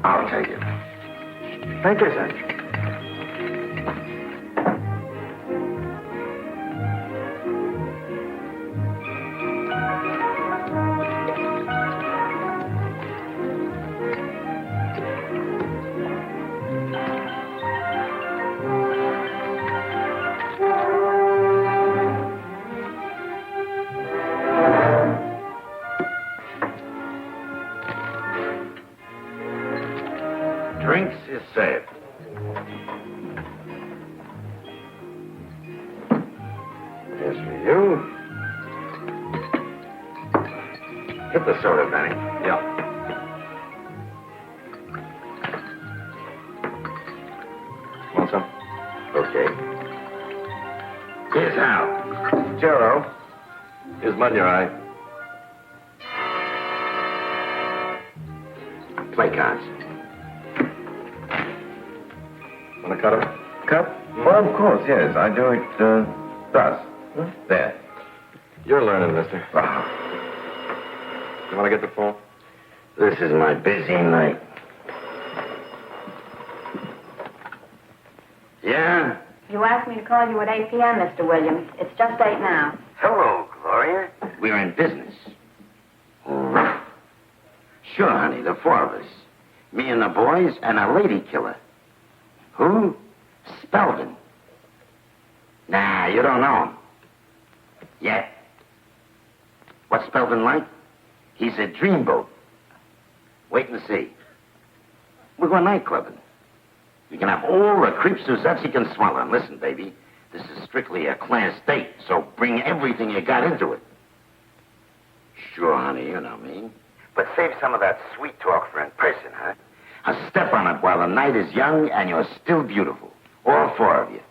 I'll take it. Thank you, sir. Drinks is served. Here's for you. Get the soda, Benny. Yeah. Want some? Okay. Here's Hal. Jero. Here's mud in your eye. Play cards. Want to cut him? Cup? Well, of course, yes. I do it, thus. There. You're learning, mister. Ah. You want to get the phone? This is my busy night. Yeah? You asked me to call you at 8 p.m., Mr. Williams. It's just 8 now. Hello, Gloria. We're in business. Sure, honey, the four of us. Me and the boys and a lady killer. Who? Spelvin. Nah, you don't know him. Yet. What's Spelvin like? He's a dreamboat. Wait and see. We're going nightclubbing. You can have all the creep Suzettes you can swallow. And listen, baby, this is strictly a class date, so bring everything you got into it. Sure, honey, you know me. But save some of that sweet talk for in person, huh? I'll step on it while the night is young and you're still beautiful. All four of you.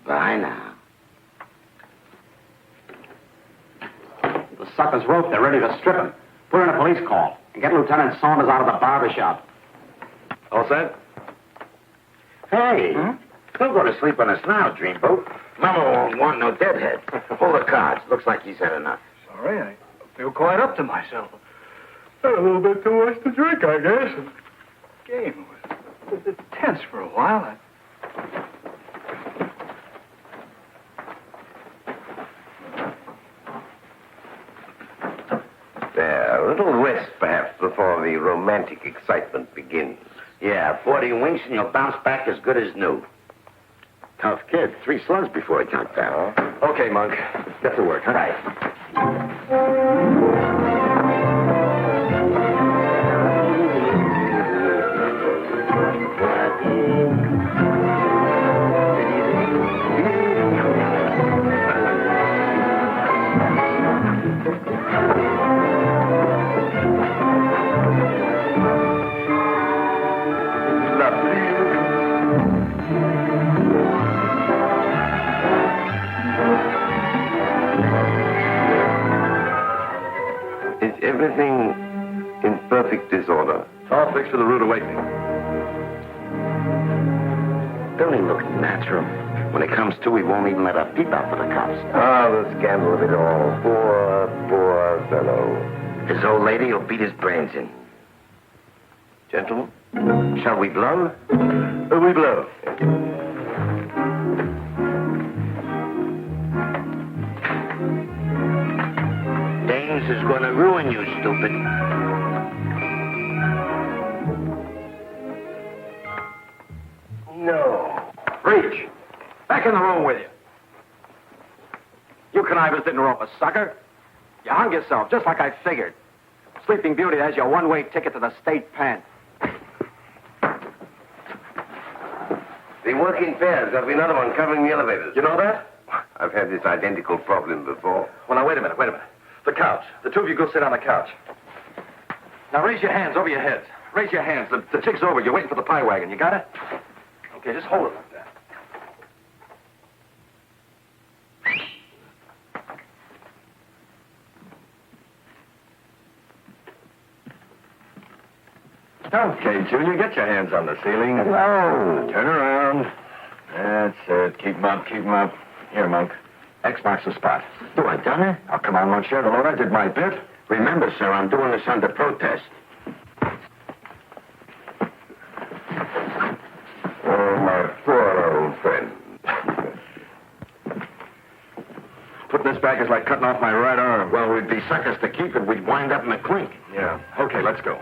Bye now. The sucker's roped. They're ready to strip him. Put in a police call and get Lieutenant Saunders out of the barber shop. All set? Hey, don't go to sleep on us now, Dreamboat. Mama won't want no deadhead. Hold the cards. Looks like he's had enough. Sorry, I feel quite up to myself. Had a little bit too much to drink, I guess. And the game was a bit tense for a while. There, a little rest, perhaps, before the romantic excitement begins. Yeah, 40 winks and you'll bounce back as good as new. Tough kid. 3 slugs before he got down. Okay, Monk. Get to work, huh? Right. Everything in perfect disorder. All fixed for the rude awakening. Don't he look natural? When it comes to, he won't even let a peep out for the cops. Ah, the scandal of it all. Poor, poor fellow. His old lady will beat his brains in. Gentlemen? Shall we blow? We blow. Dames is going to ruin you, stupid. No. Reach. Back in the room with you. You connivers didn't rope a sucker. You hung yourself, just like I figured. Sleeping Beauty has your one-way ticket to the state pen. The working pairs. There'll be another one covering the elevators. You know that? I've had this identical problem before. Well, now, wait a minute. The couch. The two of you go sit on the couch. Now, raise your hands over your heads. Raise your hands. The jig's over. You're waiting for the pie wagon. You got it? Okay, just hold it like that. Okay, Junior, get your hands on the ceiling. Hello. Turn around. That's it. Keep 'em up, keep 'em up. Here, Monk. X marks the spot. Do I done it? Oh, come on, Monsieur. I did my bit. Remember, sir, I'm doing this under protest. this back is like cutting off my right arm. Well, we'd be suckers to keep it. We'd wind up in the clink. Yeah. Okay, let's go.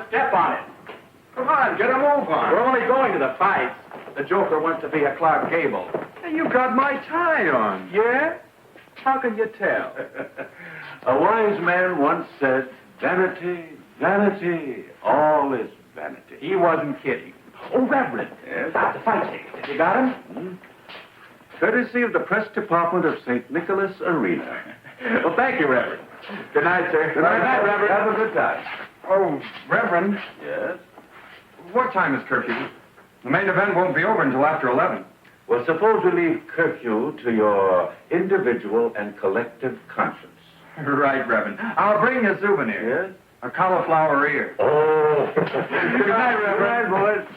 Step on it. Come on, get a move on. We're only going to the fights. The Joker wants to be a Clark Gable. Hey, you got my tie on. Yeah? How can you tell? A wise man once said, vanity, vanity, all is vanity. He wasn't kidding. Oh, Reverend. Yes? About the fight tickets. Have you got him? Courtesy of the press department of St. Nicholas Arena. Well, thank you, Reverend. Good night, sir. Good night, Reverend. Have a good time. Oh, Reverend, Yes? what time is curfew? The main event won't be over until after 11. Well, suppose we leave curfew to your individual and collective conscience. Right, Reverend. I'll bring you a souvenir. Yes? A cauliflower ear. Oh. Good night, Reverend. Good night, boys.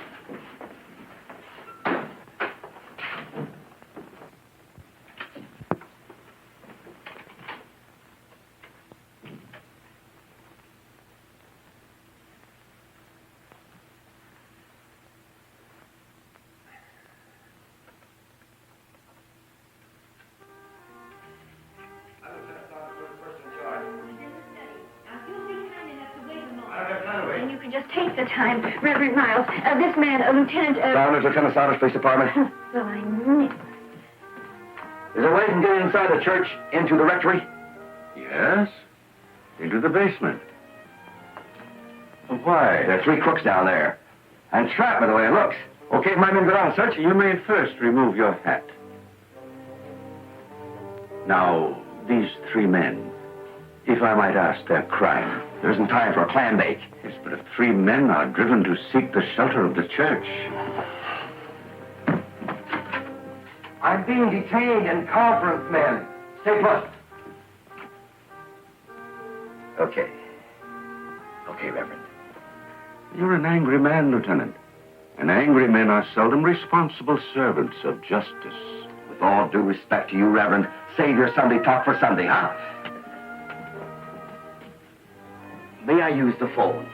And you can just take the time. Reverend Miles, this man, Lieutenant... Down to Lieutenant Saunders Police Department. Well, I knew... Is there a way you can get inside the church into the rectory? Yes? Into the basement. Why? There are 3 crooks down there. And entrapment the way it looks. Okay, if my men go down and search You may first remove your hat. Now, these 3 men, if I might ask their crime. There isn't time for a clam bake. Yes, but if 3 men are driven to seek the shelter of the church. I'm being detained in conference, men. Stay put. Okay. Okay, Reverend. You're an angry man, Lieutenant. And angry men are seldom responsible servants of justice. With all due respect to you, Reverend, save your Sunday talk for Sunday, huh? May I use the phone?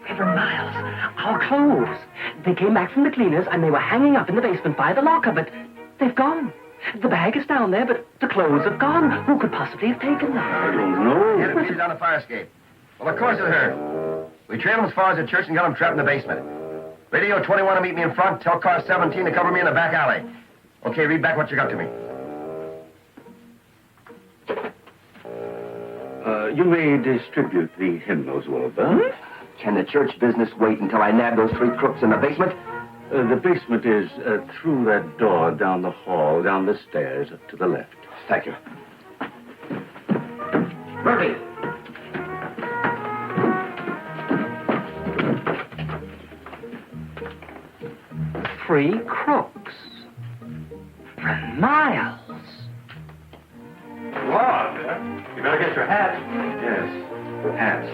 Reverend Miles, our clothes. They came back from the cleaners and they were hanging up in the basement by the locker, but they've gone. The bag is down there, but the clothes are gone. Who could possibly have taken them? I don't know. Hit it, she's on the fire escape. Well, of course it's her. We trailed them as far as the church and got them trapped in the basement. Radio 21 to meet me in front. Tell car 17 to cover me in the back alley. Okay, read back what you got to me. You may distribute the hymnals, Wilbur. Can the church business wait until I nab those 3 crooks in the basement? The basement is through that door, down the hall, down the stairs, up to the left. Thank you. Murphy! 3 crooks. For miles. Lord, you better get your hat. Yes, hats.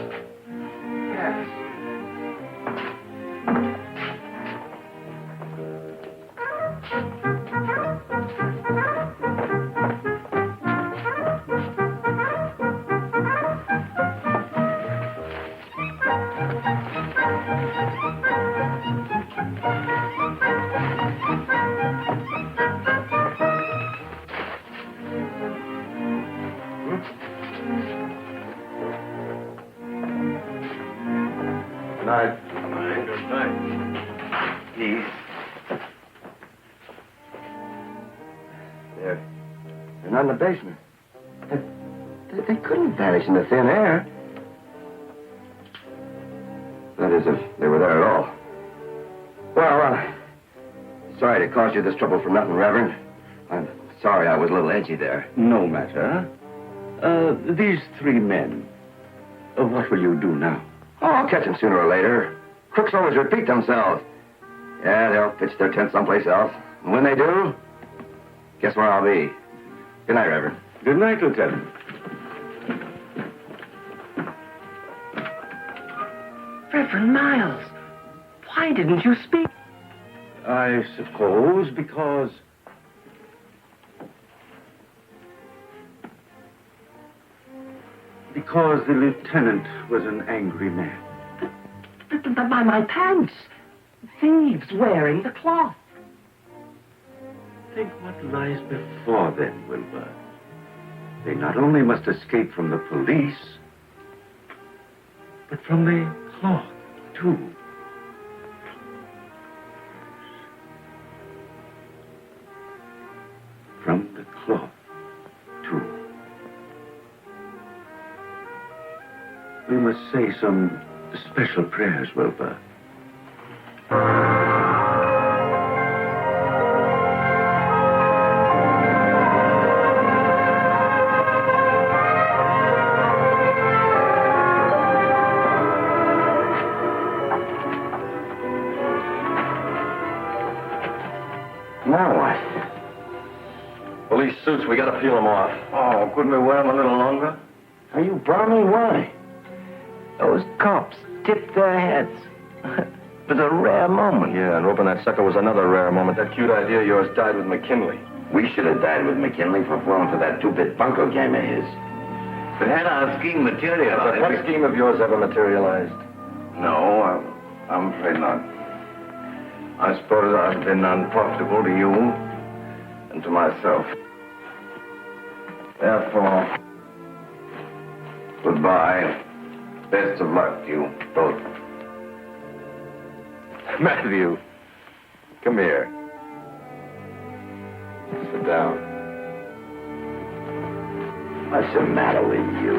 They're not in the basement. They couldn't vanish in the thin air. That is, if they were there at all. Well, sorry to cause you this trouble for nothing, Reverend. I'm sorry I was a little edgy there. No matter. These 3 men, what will you do now? Oh, I'll catch them sooner or later. Crooks always repeat themselves. Yeah, they'll pitch their tent someplace else. And when they do, guess where I'll be. Good night, Reverend. Good night, Lieutenant. Reverend Miles, why didn't you speak? I suppose because... Because the lieutenant was an angry man. But my pants. Thieves wearing the cloth. Think what lies before them, Wilbur. They not only must escape from the police, but from the cloth, too. From the cloth, too. We must say some special prayers, Wilbur. Now what? Police suits, we gotta peel them off. Oh, couldn't we wear them a little longer? Are you balmy? Why? Those cops tipped their heads. It was a rare moment. Yeah, and roping that sucker was another rare moment. That cute idea of yours died with McKinley. We should have died with McKinley for falling for that 2-bit bunco game of his. But had our scheme materialized... But what scheme of yours ever materialized? No, I'm afraid not. I suppose I've been unprofitable to you and to myself. Therefore, goodbye. Best of luck to you both. Matthew, come here. Sit down. What's the matter with you?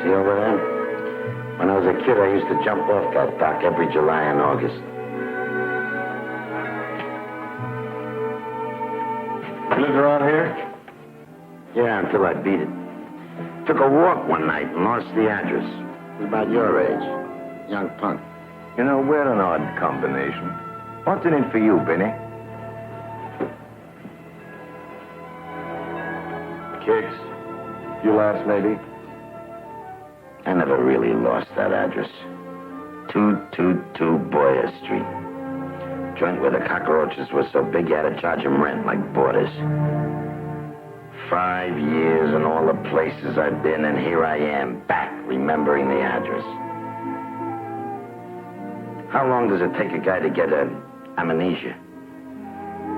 See over there? When I was a kid, I used to jump off that dock every July and August. You lived around here? Yeah, until I beat it. Took a walk one night and lost the address. It was about your age. Young punk. You know, we're an odd combination. What's in it for you, Benny? Kicks. You last, maybe? I never really lost that address. 222 Boyer Street. Joint where the cockroaches were so big you had to charge them rent like boarders. 5 years and all the places I've been, and here I am, back, remembering the address. How long does it take a guy to get amnesia?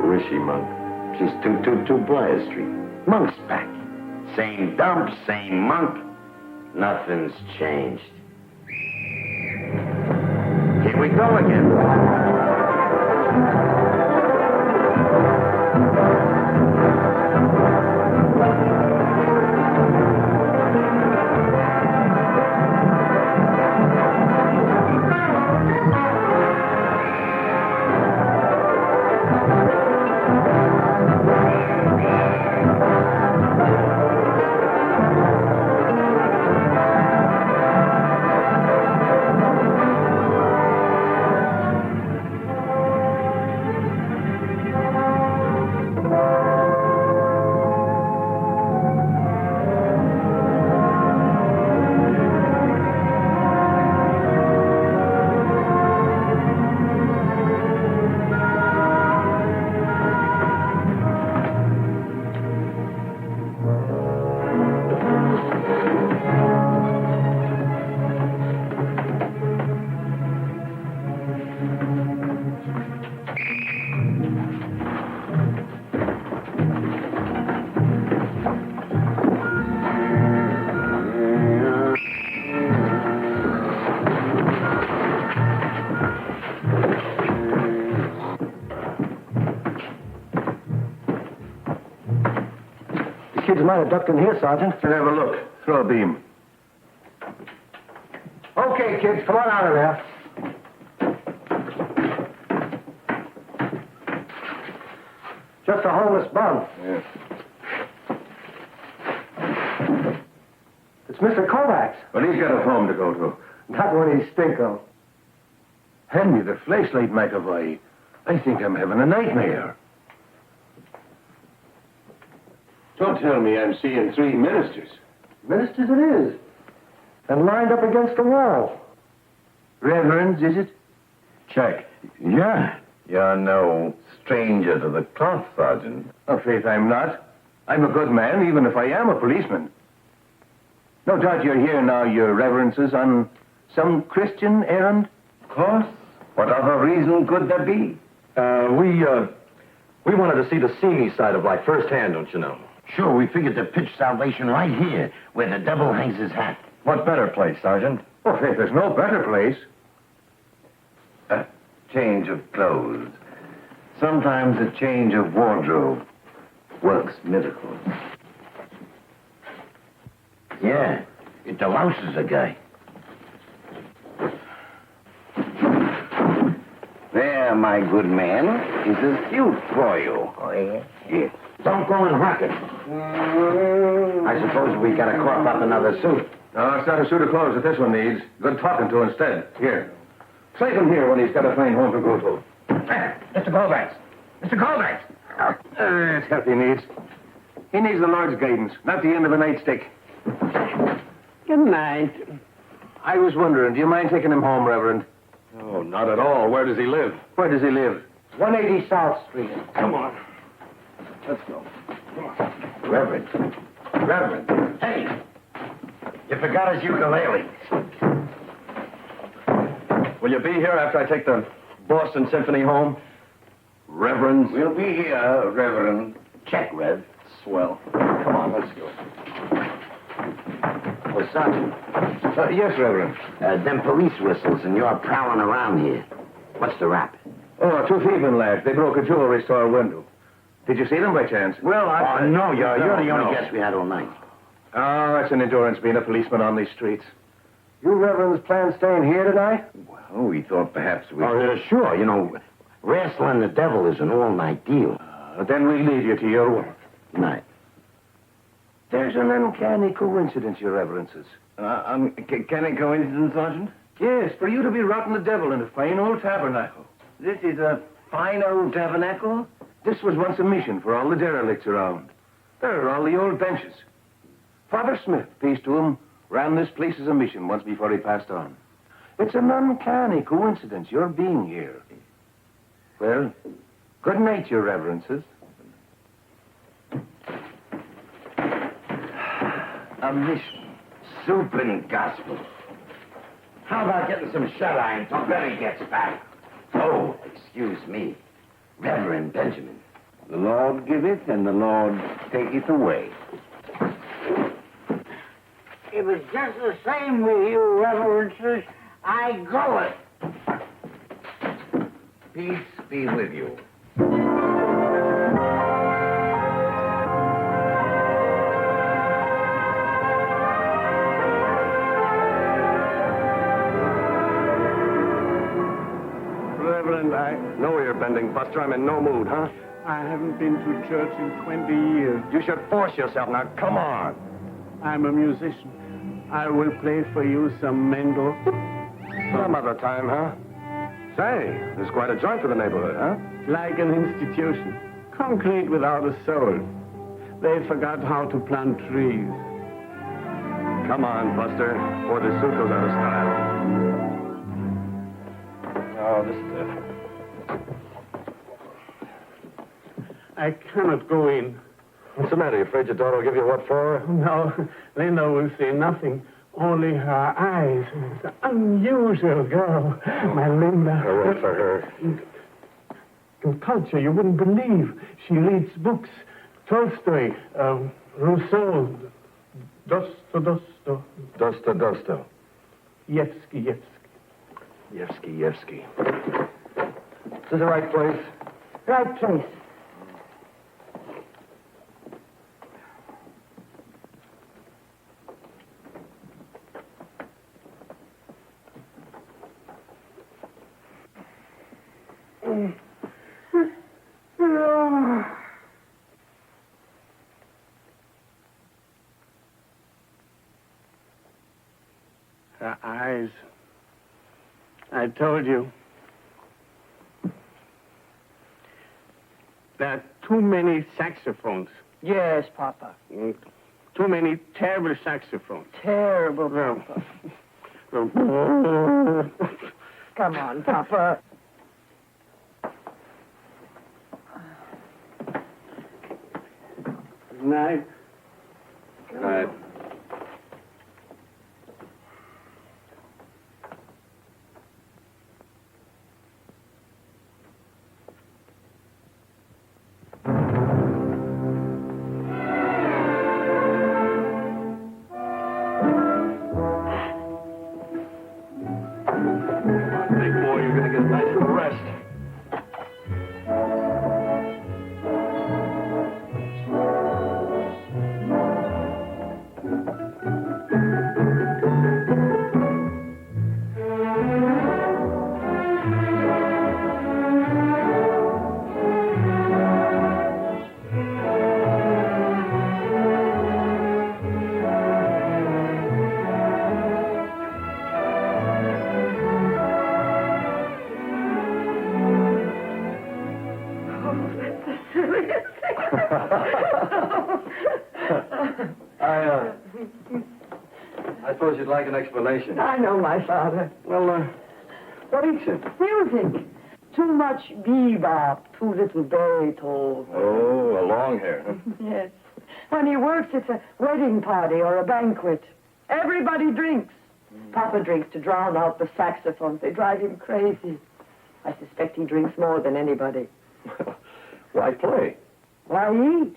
Who is she, Monk? She's 222 Briar Street. Monk's back. Same dump, same monk. Nothing's changed. Here we go again. Kids might have ducked in here, Sergeant. Let's have a look. Throw a beam. Okay, kids, come on out of there. Just a homeless bum. Yes. It's Mr. Kovacs. But he's got a home to go to. Not when he's stinko. Hand me the flashlight, McAvoy. I think I'm having a nightmare. Don't tell me I'm seeing 3 ministers. Ministers it is. And lined up against the wall. Reverends, is it? Check. Yeah. You're no stranger to the cloth, Sergeant. Oh, faith, I'm not. I'm a good man, even if I am a policeman. No doubt you're here now, your reverences, on some Christian errand? Of course. What other reason could there be? We wanted to see the seamy side of life firsthand, don't you know? Sure, we figured to pitch salvation right here, where the devil hangs his hat. What better place, Sergeant? Oh, faith, there's no better place. A change of clothes. Sometimes a change of wardrobe works miracles. Yeah, it delouses a guy. There, my good man, is a suit for you. Oh, yeah? Yes. Don't go and rock it. I suppose we gotta crop up another suit. No, it's not a suit of clothes that this one needs. Good talking to instead. Here. Slave him here when he's got a fine home to go to. Mr. Kovacs. Mr. Kovacs. That's help he needs. He needs the Lord's guidance, not the end of a nightstick. Good night. I was wondering, do you mind taking him home, Reverend? Oh, not at all. Where does he live? Where does he live? 180 South Street. Come on. Let's go. Reverend. Hey! You forgot his ukulele. Will you be here after I take the Boston Symphony home? Reverends? We'll be here, Reverend. Check, Rev. Swell. Come on, let's go. Oh, Sergeant. Yes, Reverend. Them police whistles, and you're prowling around here. What's the rap? Oh, 2 thieving lads. They broke a jewelry store window. Did you see them by chance? Well, no, you're the no. only guest we had all night. Oh, that's an endurance being a policeman on these streets. You reverends plan staying here tonight? Well, we thought perhaps we... Oh, sure. You know, wrestling the devil is an all-night deal. Then we leave you to your work. Night. There's an uncanny coincidence, your reverences. Uncanny coincidence, Sergeant? Yes, for you to be rotting the devil in a fine old tabernacle. This is a fine old tabernacle? This was once a mission for all the derelicts around. There are all the old benches. Father Smith, peace to him, ran this place as a mission once before he passed on. It's an uncanny coincidence, your being here. Well, good night, your reverences. A mission. Soup and gospel. How about getting some shut-eye until Benny gets back? Oh, excuse me. Reverend Benjamin. The Lord giveth and the Lord taketh away. If it's just the same with you, reverences, I go it. Peace be with you. Reverend, I No ear bending, Buster. I'm in no mood, huh? haven't been to church in 20 years. You should force yourself. Now, come on. I'm a musician. I will play for you some Mendel. Some other time, huh? Say, there's quite a joint for the neighborhood, huh? Like an institution. Concrete without a soul. They forgot how to plant trees. Come on, Buster, before this suit goes out of style. Oh, this is it. I cannot go in. What's the matter? You afraid your daughter will give you what for? No, Linda will see nothing. Only her eyes. It's an unusual girl. My Linda. I'll wait for her. In culture, you wouldn't believe. She reads books. Tolstoy, Rousseau, Dostoevsky. Dosto. Yevsky. Yevsky. Is this the right place? Right place. Her eyes. I told you. There are too many saxophones. Yes, Papa. Too many terrible saxophones. Terrible, Papa. Come on, Papa. Good night. Good night. Big boy, you're gonna get a nice little rest. I suppose you'd like an explanation. I know, my father. Well, what is it? Music. Too much bebop, too little Beethoven. Oh, a long hair, huh? Yes. When he works, it's a wedding party or a banquet. Everybody drinks. Papa drinks to drown out the saxophones. They drive him crazy. I suspect he drinks more than anybody. Why play? Why eat?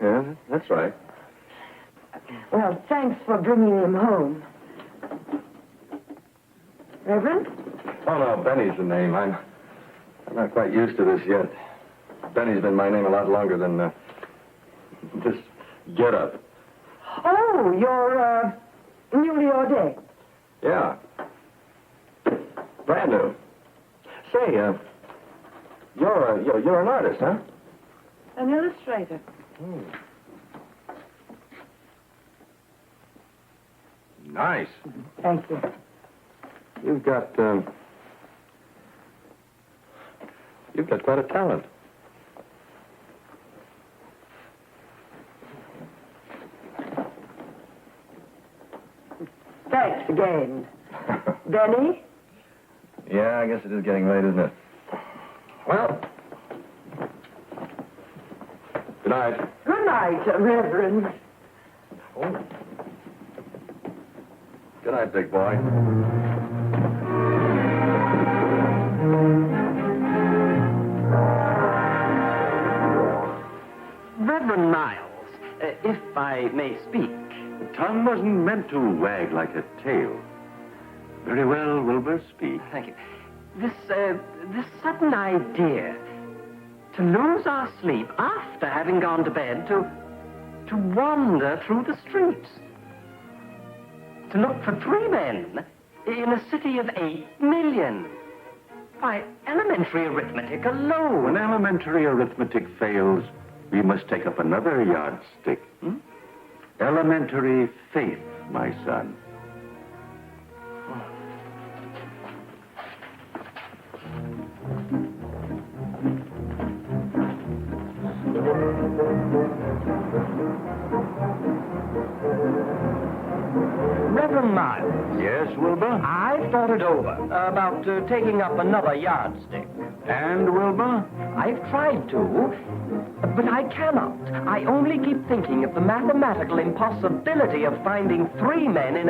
Yeah, that's right. Well, thanks for bringing him home. Reverend? Oh, no, Benny's the name. I'm not quite used to this yet. Benny's been my name a lot longer than this get-up. Oh, you're newly ordained. Yeah. Brand new. Say, you're an artist, huh? An illustrator. Nice. Thank you. You've got quite a talent. Thanks again. Benny? Yeah, I guess it is getting late, isn't it? Well, good night. Good night, Reverend. Oh, night, big boy. Reverend Miles, if I may speak. The tongue wasn't meant to wag like a tail. Very well, Wilbur, speak. Thank you. This sudden idea to lose our sleep after having gone to bed, to wander through the streets, to look for 3 men in a city of 8 million. Why, elementary arithmetic alone. When elementary arithmetic fails, we must take up another yardstick. Elementary faith, my son. Reverend Miles. Yes, Wilbur? I've thought it over about taking up another yardstick. And, Wilbur? I've tried to, but I cannot. I only keep thinking of the mathematical impossibility of finding 3 men in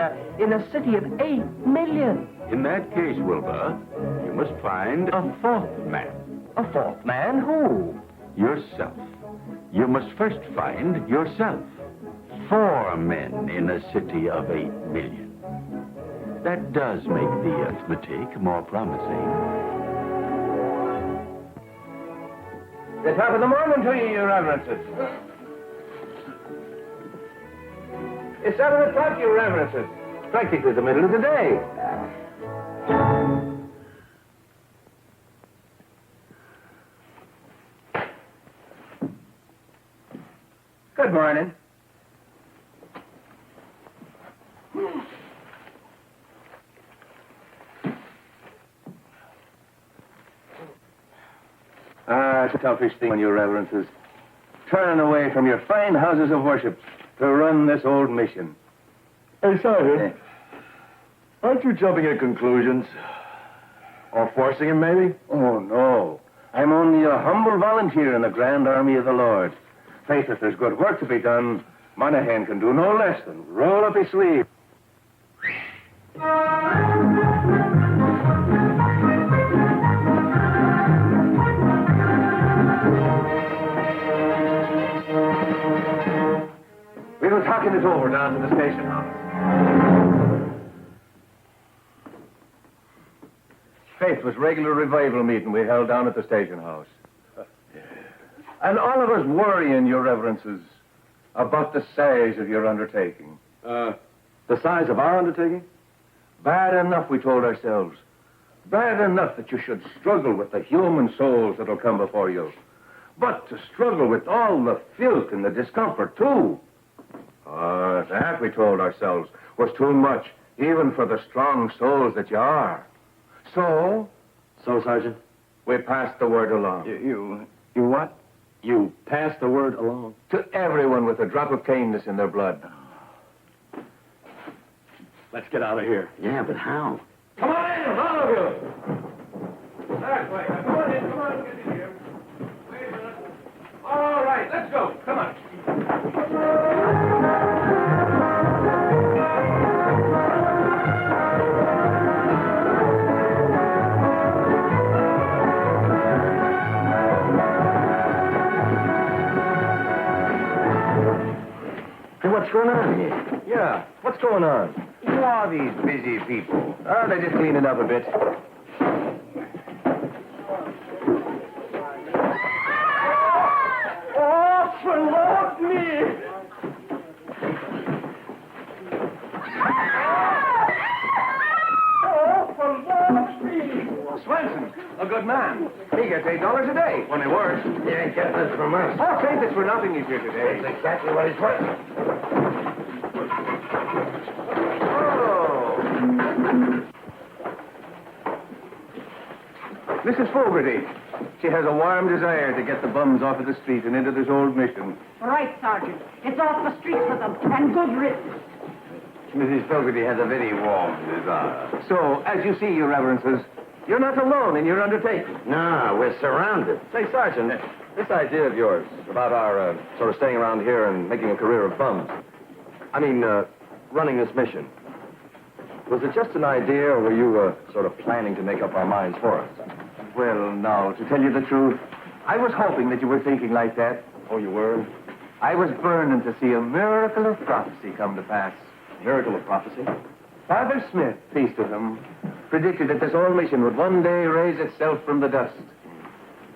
a city of 8 million. In that case, Wilbur, you must find a 4th man. A 4th man? Who? Yourself. You must first find yourself. 4 men in a city of 8 million. That does make the arithmetic more promising. The top of the morning to you, Your Reverences. It's 7 o'clock, Your Reverences. Practically the middle of the day. Good morning. It's a toughish thing, Your Reverences. Turning away from your fine houses of worship to run this old mission. Hey, Sergeant. Aren't you jumping at conclusions? Or forcing him, maybe? Oh, no. I'm only a humble volunteer in the grand army of the Lord. Faith, if there's good work to be done, Monaghan can do no less than roll up his sleeve. We were talking it over down to the station house. Faith was regular revival meeting we held down at the station house. And all of us worrying, Your Reverences, about the size of your undertaking. The size of our undertaking? Bad enough, we told ourselves. Bad enough that you should struggle with the human souls that'll come before you. But to struggle with all the filth and the discomfort, too. That, we told ourselves, was too much, even for the strong souls that you are. So, Sergeant? we passed the word along. You what? You passed the word along? To everyone with a drop of caneness in their blood. Let's get out of here. Yeah, but how? Come on in, all of you! That way. Come on in, get in here. Wait a minute. All right, let's go. Come on. Hey, what's going on here? Yeah, what's going on? Who are these busy people? Oh, they're just cleaning up a bit. Oh, for Lord me! Oh, for Lord me! Swenson, a good man. He gets $8 a day when he works. He ain't getting this from us. Oh, Faith, it's for nothing he's here today. That's exactly what he's worth. Mrs. Fogarty. She has a warm desire to get the bums off of the street and into this old mission. Right, Sergeant. It's off the street for them, and good riddance. Mrs. Fogarty has a very warm desire. So, as you see, Your Reverences, you're not alone in your undertaking. No, we're surrounded. Say, Sergeant, this idea of yours about our sort of staying around here and making a career of bums. I mean, running this mission. Was it just an idea, or were you sort of planning to make up our minds for us? Well, now, to tell you the truth, I was hoping that you were thinking like that. Oh, you were? I was burning to see a miracle of prophecy come to pass. Miracle of prophecy? Father Smith, peace to him, predicted that this whole mission would one day raise itself from the dust.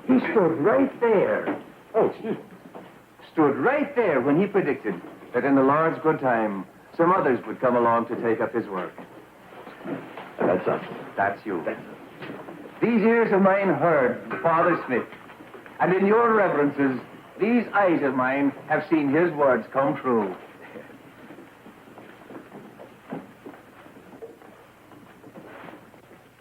He stood right there. Oh, excuse me. Stood right there when he predicted that in the Lord's good time, some others would come along to take up his work. That's us. That's you. These ears of mine heard Father Smith, and in your reverences, these eyes of mine have seen his words come true.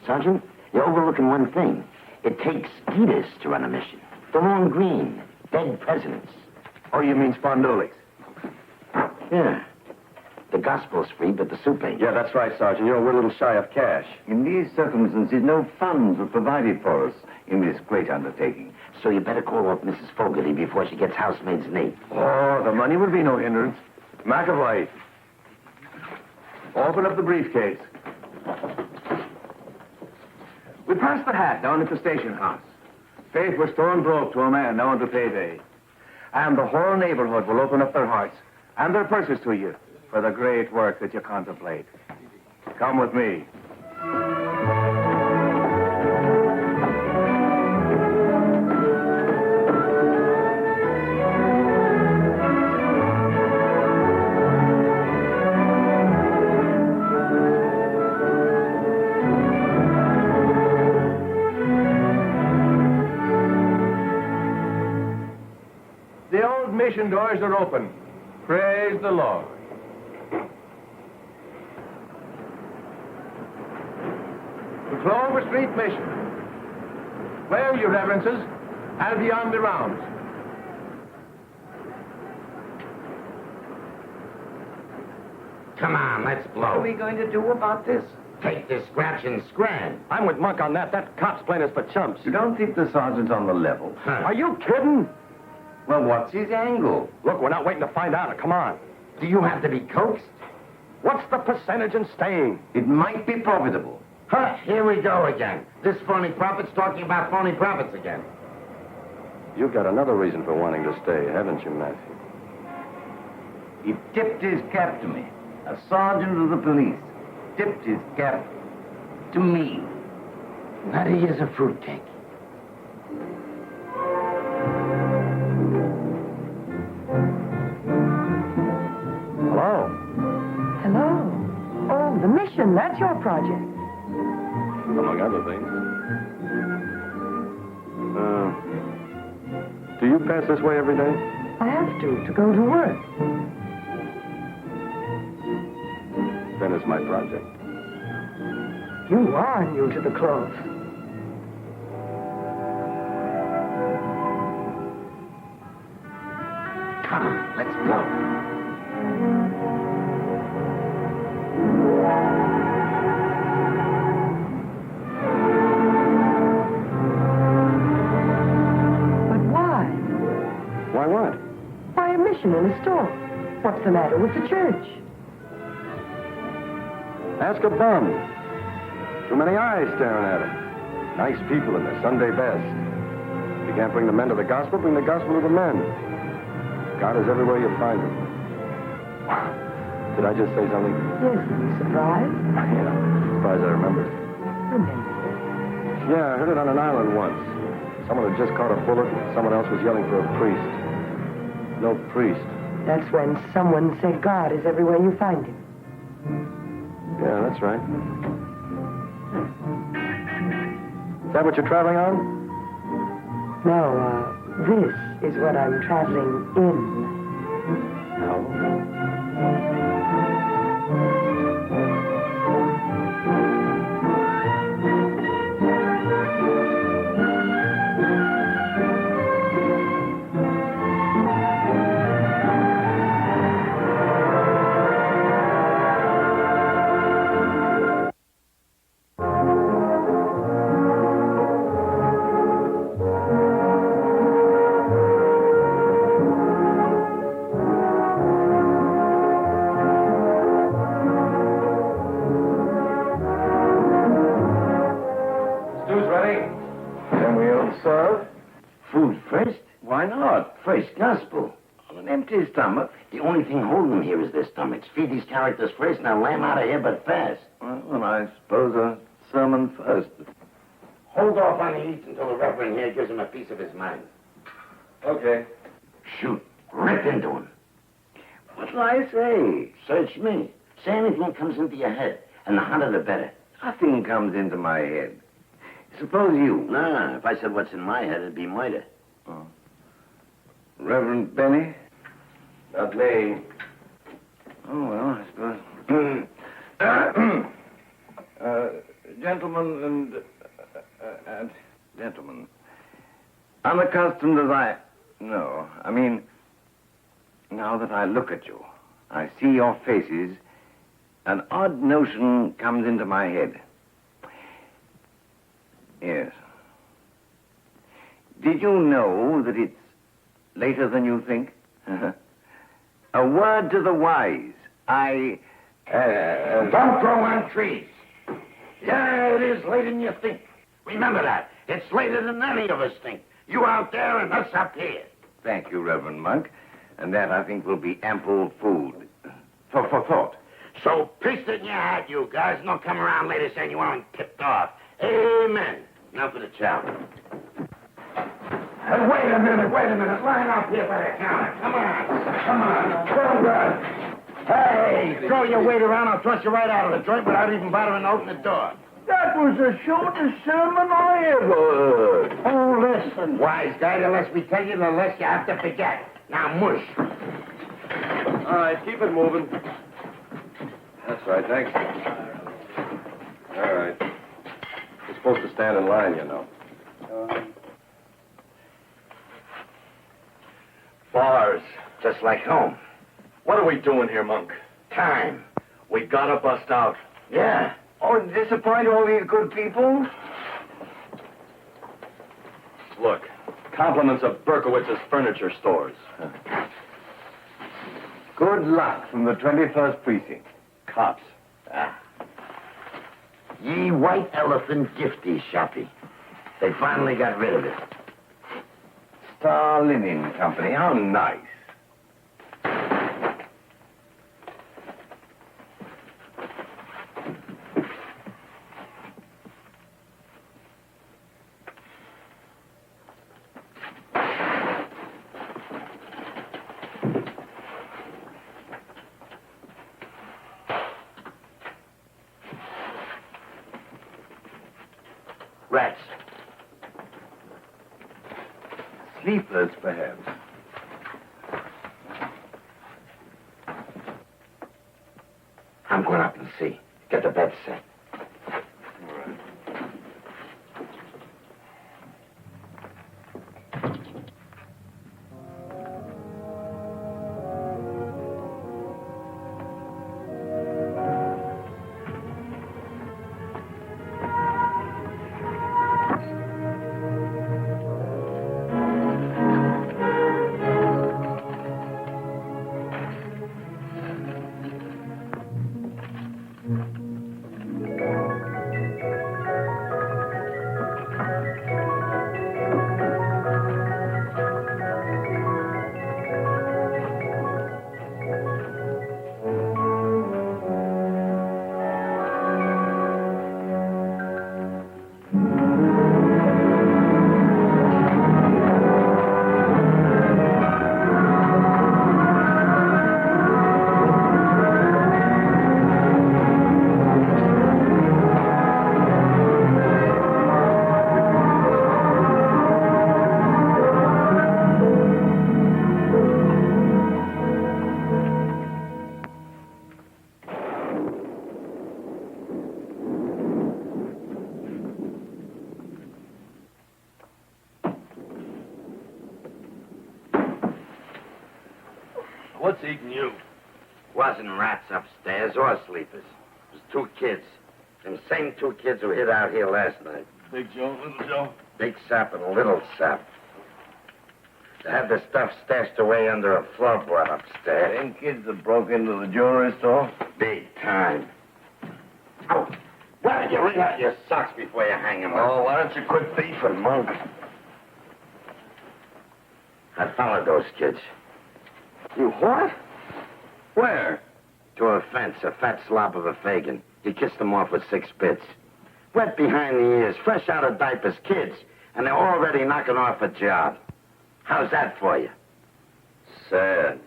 Sergeant, you're overlooking one thing. It takes skeeters to run a mission. The long green, dead presidents. Oh, you mean spondulics? Yeah. The gospel's free, but the soup ain't. Yeah, that's right, Sergeant. You know, we're a little shy of cash. In these circumstances, no funds were provided for us in this great undertaking. So you better call up Mrs. Fogarty before she gets housemaids Nate. Oh, the money would be no hindrance. McAvoy, open up the briefcase. We passed the hat down at the station house. Faith was stone broke to a man now until payday. And the whole neighborhood will open up their hearts and their purses to you for the great work that you contemplate. Come with me. The old mission doors are open. Praise the Lord. The Clover Street mission. Well, your reverences, I'll be on the rounds. Come on, let's blow. What are we going to do about this? Take this scratch and scran. I'm with Monk on that. That cop's playing us for chumps. You don't think the sergeant's on the level? Are you kidding? Well, what's his angle? Look, we're not waiting to find out. Come on. Do you have to be coaxed? What's the percentage in staying? It might be profitable. Huh, here we go again. This phony prophet's talking about phony prophets again. You've got another reason for wanting to stay, haven't you, Matthew? He tipped his cap to me. A sergeant of the police tipped his cap to me. That he is a fruitcake. Hello. Hello. Oh, the mission, that's your project. Among other things. Do you pass this way every day? I have to go to work. Then it's my project. You are new to the clothes. Come on, let's blow. But why? Why what? Why a mission in a store? What's the matter with the church? Ask a bum. Too many eyes staring at him. Nice people in their Sunday best. If you can't bring the men to the gospel, bring the gospel to the men. God is everywhere you find him. Did I just say something? Yes, are you surprised? Yeah, surprised I remembered. Remember. Yeah, I heard it on an island once. Someone had just caught a bullet and someone else was yelling for a priest. No priest. That's when someone said God is everywhere you find him. Yeah, that's right. Is that what you're traveling on? No, this is what I'm traveling in. No. thought. First gospel. On an empty stomach. The only thing holding them here is their stomachs. Feed these characters first, now lamb out of here, but fast. Well, I suppose a sermon first. Hold off on the eats until the Reverend here gives him a piece of his mind. Okay. Shoot. Rip into him. What'll I say? Search me. Say anything that comes into your head, and the hotter the better. Nothing comes into my head. Suppose you. Nah, if I said what's in my head, it'd be murder. Oh. Reverend Benny? Not me. Oh, well, I suppose. Gentlemen and gentlemen. Unaccustomed as I... No, I mean, now that I look at you, I see your faces, an odd notion comes into my head. Yes. Did you know that it's later than you think? A word to the wise. Don't grow on trees. Yeah, it is later than you think. Remember that. It's later than any of us think. You out there and us up here. Thank you, Reverend Monk. And that, I think, will be ample food for thought. So piss it in your hat, you guys, and don't come around later saying you weren't tipped off. Amen. Now for the chow. Wait a minute. Line up here by the counter. Come on. Go, guys. Hey, throw your weight around. I'll thrust you right out of the joint without even bothering to open the door. That was the shortest sermon I ever heard. Oh, listen. Wise guy, the less we tell you, the less you have to forget. Now, mush. All right, keep it moving. That's right, thanks. All right. You're supposed to stand in line, you know. Bars. Just like home. What are we doing here, Monk? Time. We gotta bust out. Yeah. Oh, disappoint all these good people? Look, compliments of Berkowitz's furniture stores. Good luck from the 21st Precinct. Cops. Ye White Elephant Gifty Shoppy. They finally got rid of it. Star Linen Company. How nice. Rats. Sleepers, perhaps. I'm going up and see. Get the bed set. What's eating you? Wasn't rats upstairs or sleepers. It was two kids. Them same two kids who hid out here last night. Big Joe, Little Joe? Big Sap and Little Sap. They had the stuff stashed away under a floorboard upstairs. Them kids that broke into the jewelry store? Big time. Oh, why don't you wring out your socks before you hang them up? Oh, why don't you quit thieving, Monk? I followed those kids. You what? Where? To a fence, a fat slop of a Fagin. He kissed them off with 6 bits. Wet behind the ears, fresh out of diapers, kids. And they're already knocking off a job. How's that for you? Sad.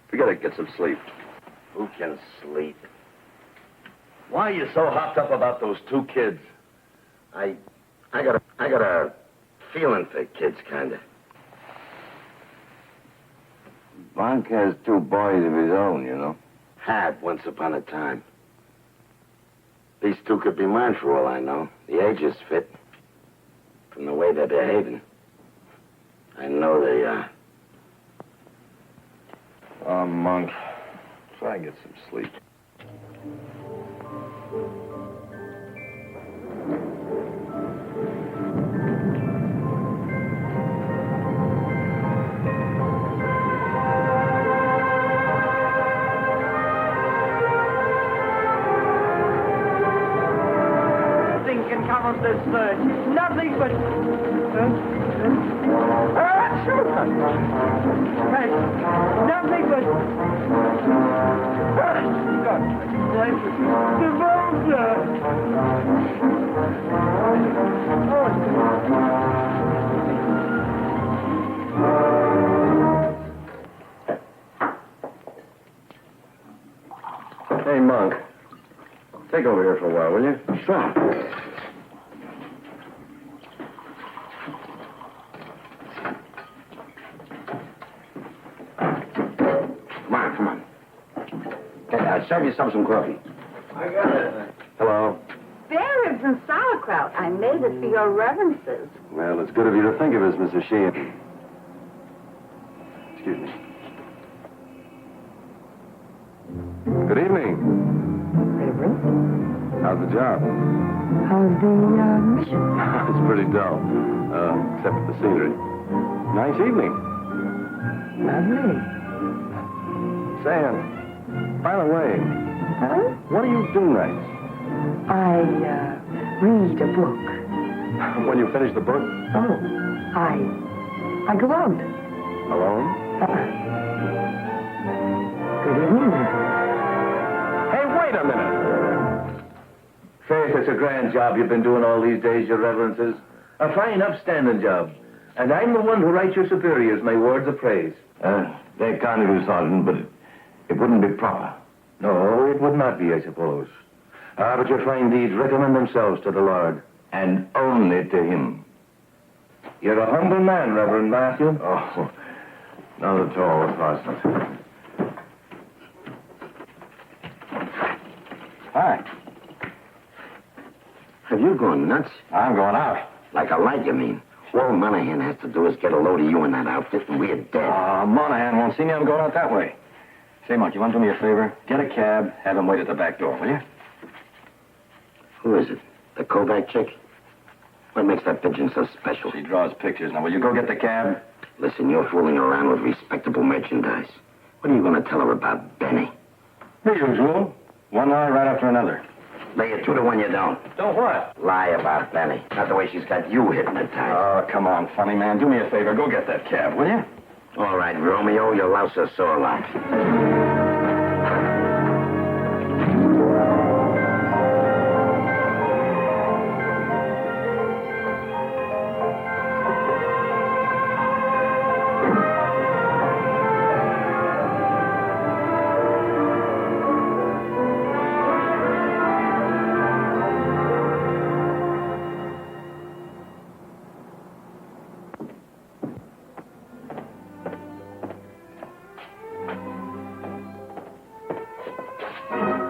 Forget it, get some sleep. Who can sleep? Why are you so hopped up about those 2 kids? I got a feeling for kids, kinda. Monk has 2 boys of his own, you know. Had once upon a time. These 2 could be mine for all I know. The ages fit. From the way they're behaving. I know they are. Oh, Monk. Try and get some sleep. Nothing can come of this search. Nothing but... Nothing but... Hey, Monk. Take over here for a while, will you? Sure. Come on. Hey, serve yourself some coffee. I got it. Hello. There is some sauerkraut. I made it for your reverences. Well, it's good of you to think of us, Mrs. Sheehan. Excuse me. Good evening. Reverend, How's the job? how's the mission? It's pretty dull, except for the scenery. Nice evening. Lovely. Say, by the way, Huh? what do you do nights? I read a book. When you finish the book? Oh, I go out. Alone? Good evening. Hey, wait a minute. Faith, it's a grand job you've been doing all these days, your reverences. A fine, upstanding job. And I'm the one who writes your superiors my words of praise. They kind of do, Sergeant, but it wouldn't be proper. No, it would not be, I suppose. But you'll find these recommend themselves to the Lord. And only to him. You're a humble man, Reverend Matthew. Oh, not at all, Sergeant. Hi. Have you gone nuts? I'm going out. Like a light, you mean? All Monahan has to do is get a load of you in that outfit, and we're dead. Monahan won't see me. I'm going out that way. Say, Monk, you want to do me a favor? Get a cab, have him wait at the back door, will you? Who is it? The Kovacs chick? What makes that pigeon so special? She draws pictures. Now, will you go get the cab? Listen, you're fooling around with respectable merchandise. What are you going to tell her about Benny? The usual. One lie right after another. Lay it 2 to 1 you don't. Don't what? Lie about Benny. Not the way she's got you hypnotized. Oh, come on, funny man. Do me a favor. Go get that cab, will you? All right, Romeo, you'll louse her so a lot.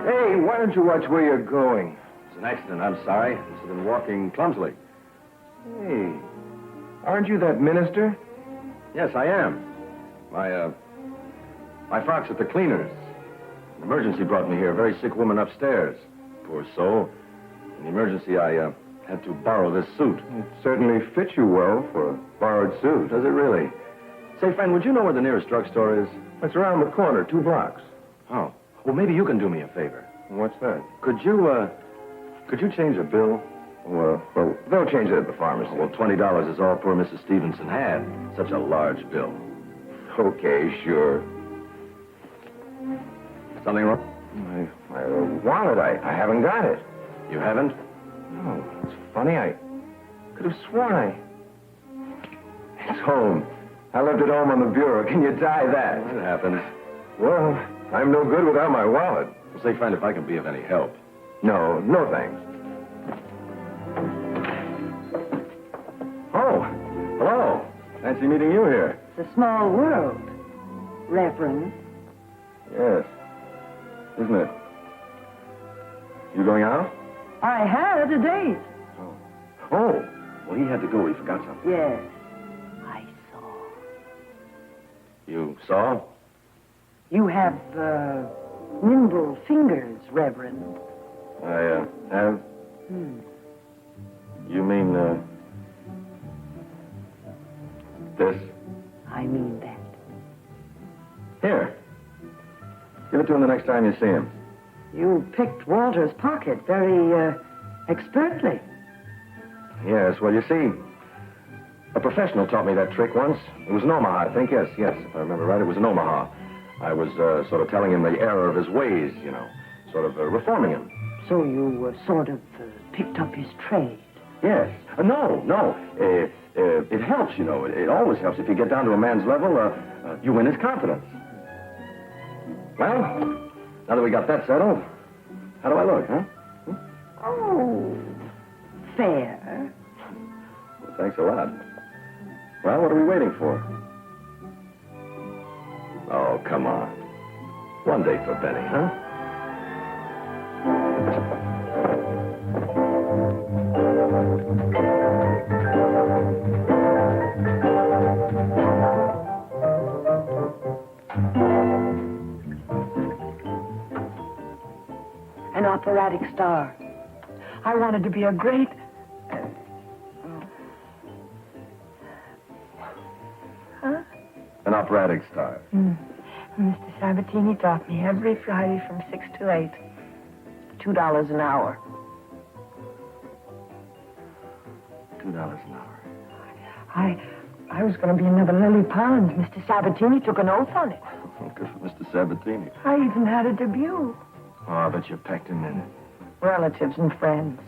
Hey, why don't you watch where you're going? It's an accident, I'm sorry. This has been walking clumsily. Hey, aren't you that minister? Yes, I am. My fox at the cleaners. An emergency brought me here. A very sick woman upstairs. Poor soul. In the emergency, I had to borrow this suit. It certainly fits you well for a borrowed suit. Does it really? Say, friend, would you know where the nearest drugstore is? It's around the corner, 2 blocks. Oh. Well, maybe you can do me a favor. What's that? Could you change a bill? Well, they'll change it at the pharmacy. Well, $20 is all poor Mrs. Stevenson had. Such a large bill. Okay, sure. Something wrong? My wallet, I haven't got it. You haven't? No, it's funny. I could have sworn It's home. I left it home on the bureau. Can you tie that? It happens. Well, I'm no good without my wallet. We'll say, friend, if I can be of any help. No thanks. Oh, hello. Fancy meeting you here. It's a small world, Reverend. Yes. Isn't it? You going out? I had a date. Oh. Well, he had to go. He forgot something. Yes, I saw. You saw? You have, nimble fingers, Reverend. I, have? You mean, this? I mean that. Here. Give it to him the next time you see him. You picked Walter's pocket very, expertly. Yes, well, you see, a professional taught me that trick once. It was in Omaha, I think. Yes, if I remember right, it was in Omaha. I was sort of telling him the error of his ways, sort of reforming him. So you sort of picked up his trade. Yes. No. It helps, It always helps. If you get down to a man's level, you win his confidence. Well, now that we got that settled, how do I look, huh? Oh, fair. Well, thanks a lot. Well, what are we waiting for? Oh, come on. One day for Benny, huh? An operatic star. I wanted to be a great... An operatic star. Mr. Sabatini taught me every Friday from 6 to 8. $2 an hour. $2 an hour. I was going to be another Lily Pons. Mr. Sabatini took an oath on it. Good for Mr. Sabatini. I even had a debut. Oh, I bet you packed him in. Relatives and friends.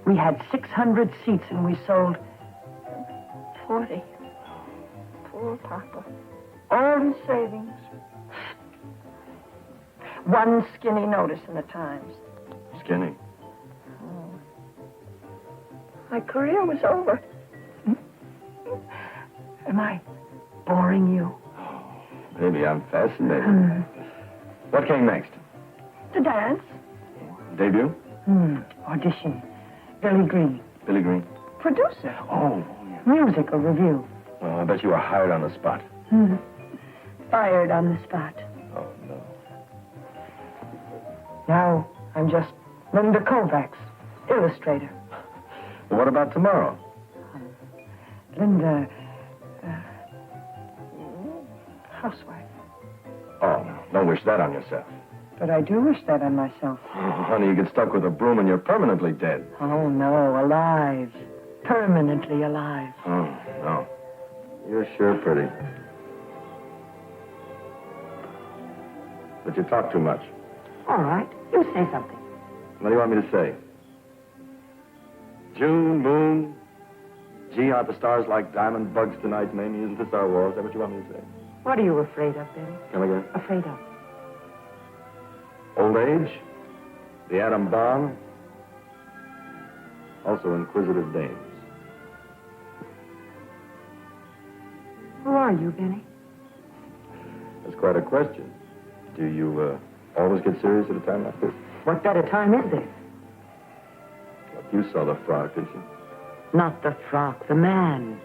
We had 600 seats and we sold 40. Poor Papa. All his savings. One skinny notice in the Times. Skinny. My career was over. Am I boring you? Maybe I'm fascinated. What came next? The dance. Debut? Audition. Billy Green. Billy Green. Producer. Oh. Musical review. Well, I bet you were hired on the spot. Fired on the spot. Oh, no. Now I'm just Linda Kovacs, illustrator. Well, what about tomorrow? Linda, housewife. Oh, no. Don't wish that on yourself. But I do wish that on myself. Oh, honey, you get stuck with a broom and you're permanently dead. Oh, no, alive. Permanently alive. Oh, no. You're sure pretty. But you talk too much. All right, you say something. What do you want me to say? June, moon. Gee, aren't the stars like diamond bugs tonight, Mamie? Isn't this our war? Is that what you want me to say? What are you afraid of, Benny? Come again? Afraid of? Old age, the atom bomb, also inquisitive dames. Who are you, Benny? That's quite a question. Do you always get serious at a time like this? What better time is there? Look, you saw the frock, didn't you? Not the frock, the man.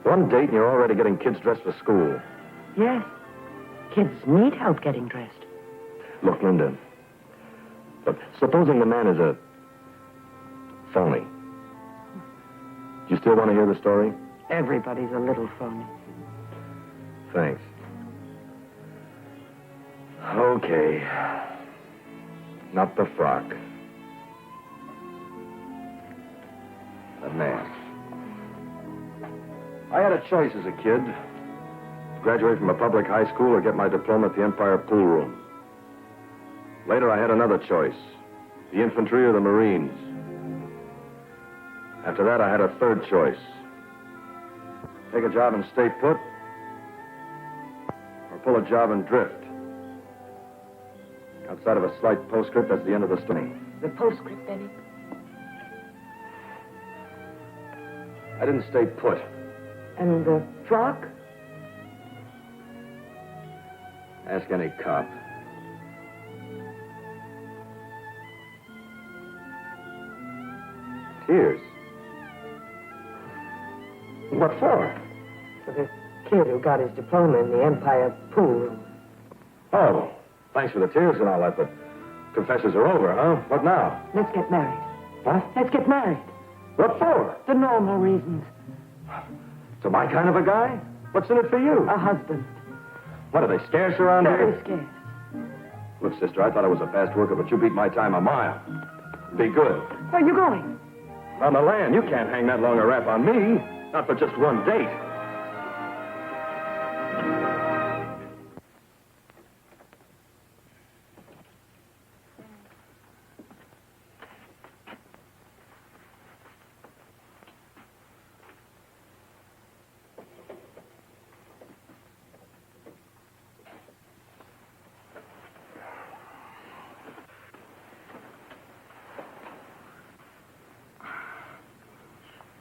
One date and you're already getting kids dressed for school. Yes. Kids need help getting dressed. Look, Linda, but supposing the man is a phony. Do you still want to hear the story? Everybody's a little phony. Thanks. Okay. Not the frock. I had a choice as a kid. Graduate from a public high school or get my diploma at the Empire pool room. Later, I had another choice. The infantry or the Marines. After that, I had a third choice. Take a job and stay put, or pull a job and drift. Outside of a slight postscript, that's the end of the story. The postscript, Benny? I didn't stay put. And the frock? Ask any cop. Tears. What for? For the kid who got his diploma in the Empire pool room. Oh, thanks for the tears and all that, but confessions are over, huh? What now? Let's get married. What? Let's get married. What for? The normal reasons. To my kind of a guy? What's in it for you? A husband. What, are they scarce around Very here? scarce. Look, sister, I thought I was a fast worker, but you beat my time a mile. Be good. Where are you going? On the land, you can't hang that long a rap on me. Not for just one date.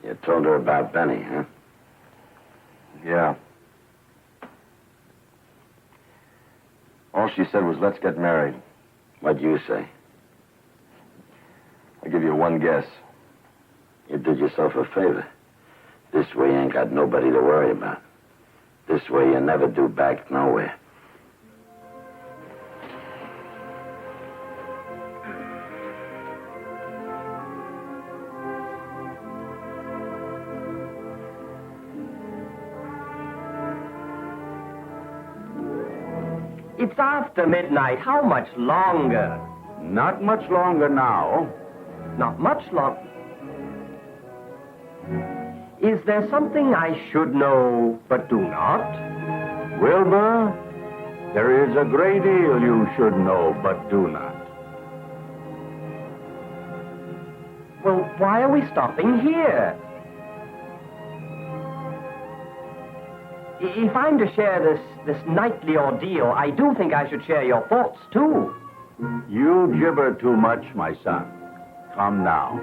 You told her about Benny, huh? Yeah. All she said was, let's get married. What'd you say? I'll give you one guess. You did yourself a favor. This way you ain't got nobody to worry about. This way you never do back nowhere. It's after midnight. How much longer? Not much longer now. Not much longer. Is there something I should know but do not? Wilbur, there is a great deal you should know but do not. Well, why are we stopping here? If I'm to share this nightly ordeal, I do think I should share your thoughts, too. You gibber too much, my son. Come now.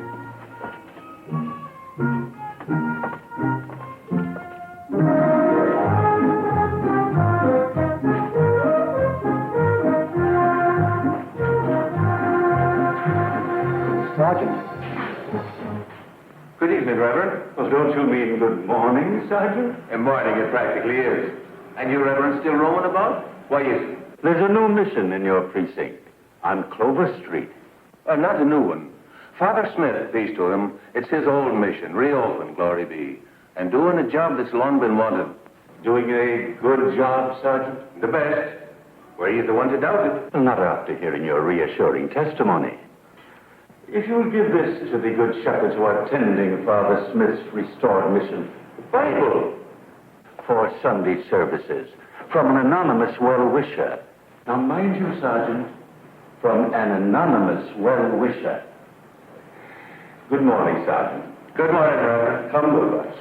Sergeant. Good evening, Reverend. Well, don't you mean good morning, Sergeant? In morning, it practically is. And you, Reverend, still roaming about? Why is it? There's a new mission in your precinct on Clover Street. Not a new one. Father Smith, peace to him, it's his old mission, reopened, glory be. And doing a job that's long been wanted. Doing a good job, Sergeant? The best. Were you the one to doubt it? Not after hearing your reassuring testimony. If you'll give this to the good shepherds who are tending Father Smith's restored mission, the Bible. For Sunday services, from an anonymous well-wisher. Now, mind you, Sergeant, From an anonymous well-wisher. good morning, Sergeant. Good morning, Reverend. Come with us.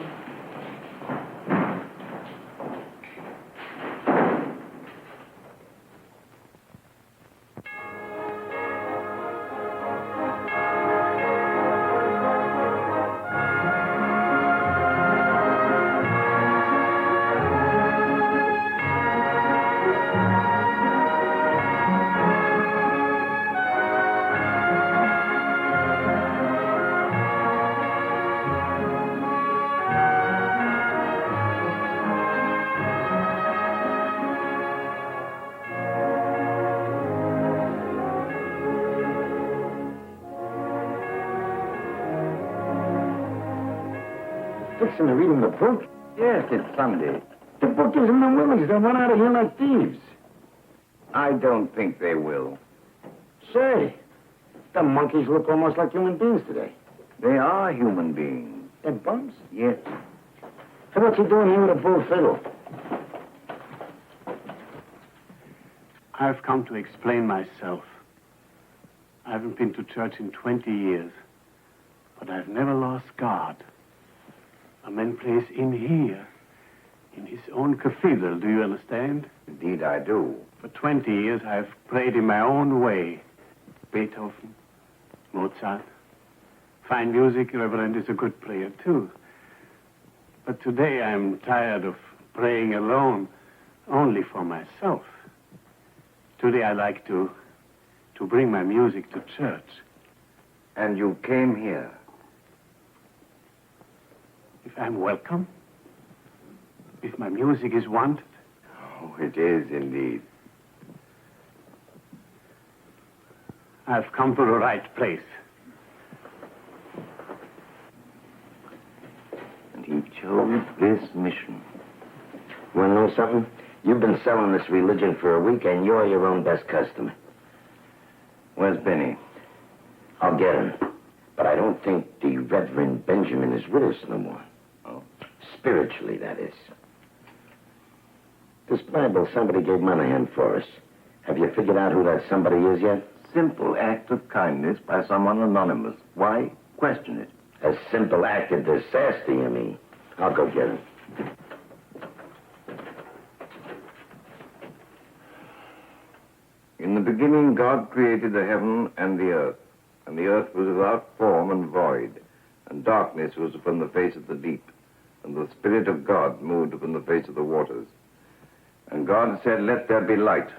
Fixing to read him the book? Yes, it's Sunday. The book gives him the willies. They'll run out of here like thieves. I don't think they will. Say, the monkeys look almost like human beings today. They are human beings. And bums? Yes. Hey, what's he doing here with a bull fiddle? I've come to explain myself. I haven't been to church in 20 years, but I've never lost God. A man plays in here, in his own cathedral, do you understand? Indeed, I do. For 20 years, I've played in my own way. Beethoven, Mozart. Fine music, Reverend is a good player, too. But today, I'm tired of praying alone, only for myself. Today, I like to bring my music to church. And you came here? If I'm welcome? If my music is wanted? Oh, it is indeed. I've come to the right place. And he chose this mission. You want to know something? You've been selling this religion for a week, and you're your own best customer. Where's Benny? I'll get him. But I don't think the Reverend Benjamin is with us no more. Oh? Spiritually, that is. This Bible somebody gave Monahan for us. Have you figured out who that somebody is yet? Simple act of kindness by someone anonymous. Why question it? A simple act of disaster, you mean? I'll go get him. In the beginning, God created the heaven and the earth was without form and void, and darkness was upon the face of the deep, and the Spirit of God moved upon the face of the waters. And God said, "Let there be light,"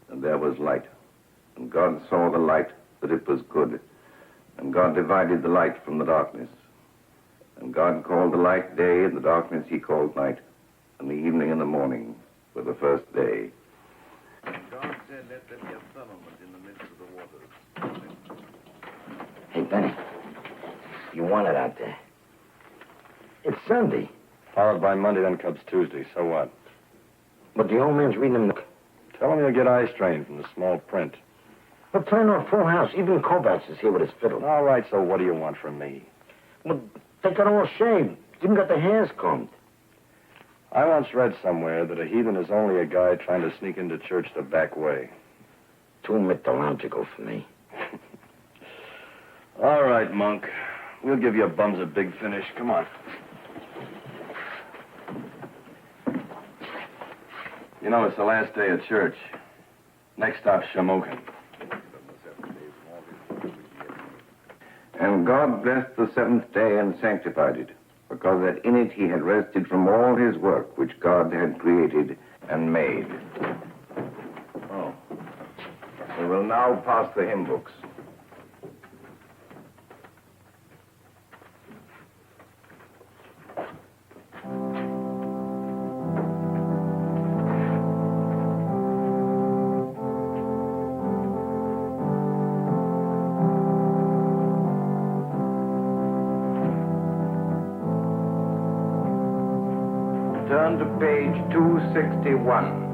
and there was light. And God saw the light, that it was good. And God divided the light from the darkness. And God called the light day, and the darkness he called night. And the evening and the morning were the first day. And God said, "Let there be a firmament in the midst of the waters." Hey, Benny. You want it out there. It's Sunday. Followed by Monday, then comes Tuesday. So what? But the old man's reading him. Tell him you'll get eye strain from the small print. We're playing on Full House. Even Kovacs is here with his fiddle. All right, so what do you want from me? Well, they got all shaved. Even got their hairs combed. I once read somewhere that a heathen is only a guy trying to sneak into church the back way. Too mythological for me. All right, Monk. We'll give you bums a big finish. Come on. You know, it's the last day of church. Next stop, Shamokin. And God blessed the seventh day and sanctified it, because that in it he had rested from all his work which God had created and made. Oh. We will now pass the hymn books. Turn to page 261.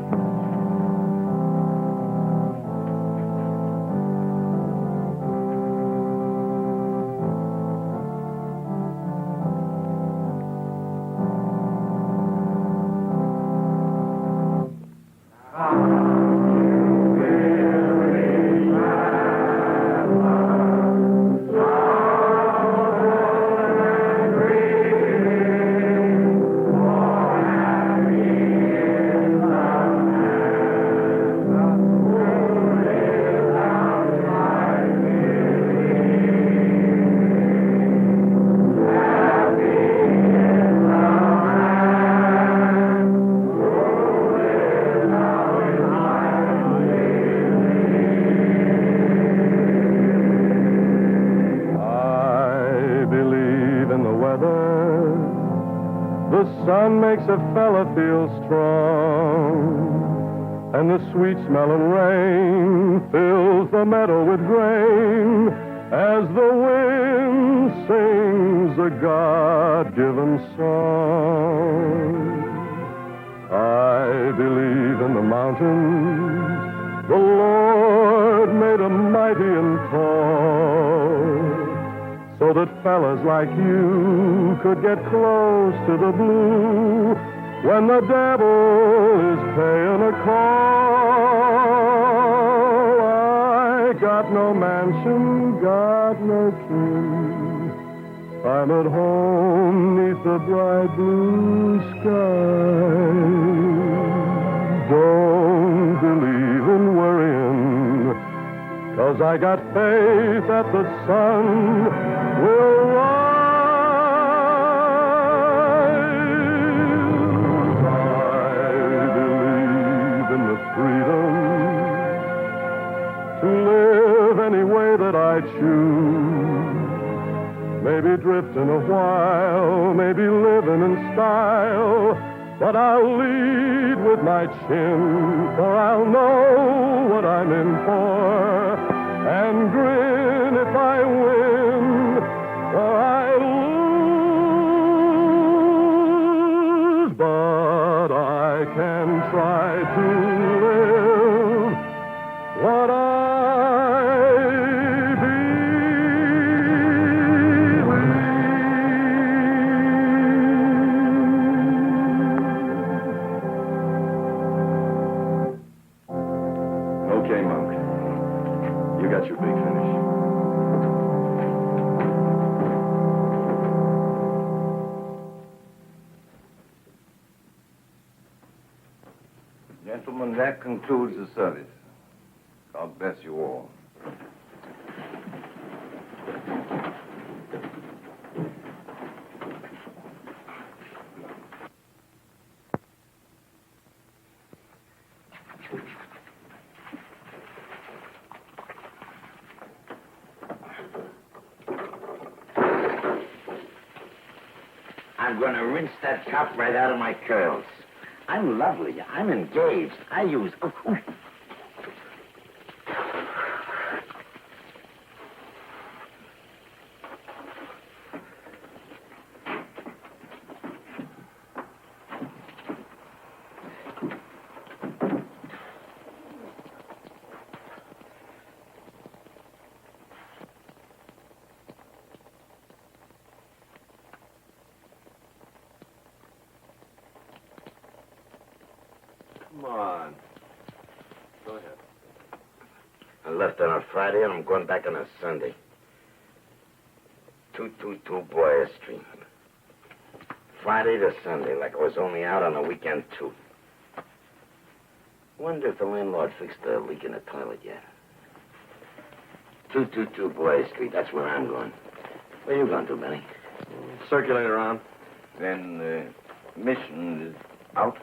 A fella feels strong, and the sweet smell of rain fills the meadow with grain as the wind sings a God-given song. I believe in the mountains the Lord made 'em mighty and tall, so that fellas like you could get close to the blue when the devil is paying a call. I got no mansion, got no king. I'm at home neath the bright blue sky. Don't believe in worrying, 'cause I got faith that the sun will rise. I believe in the freedom to live any way that I choose. Maybe drifting a while, maybe living in style, but I'll lead with my chin, for I'll know what I'm in for, and grin if I win, or I lose. But I can try to live what I your big finish. Gentlemen, that concludes the service. God bless you all. I'm going to rinse that top right out of my curls. I'm lovely. I'm engaged. I use... Come on. Go ahead. I left on a Friday and I'm going back on a Sunday. 222 Boyer Street. Friday to Sunday, like I was only out on a weekend, too. Wonder if the landlord fixed the leak in the toilet yet. 222 Boyer Street, that's where I'm going. Where you going to, Benny? Circulate around. Then the mission is out.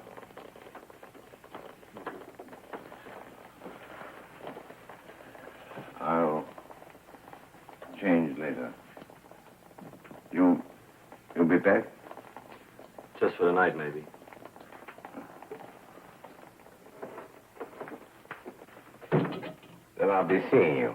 I'll change later. You'll be back? Just for the night, maybe. Then I'll be seeing you.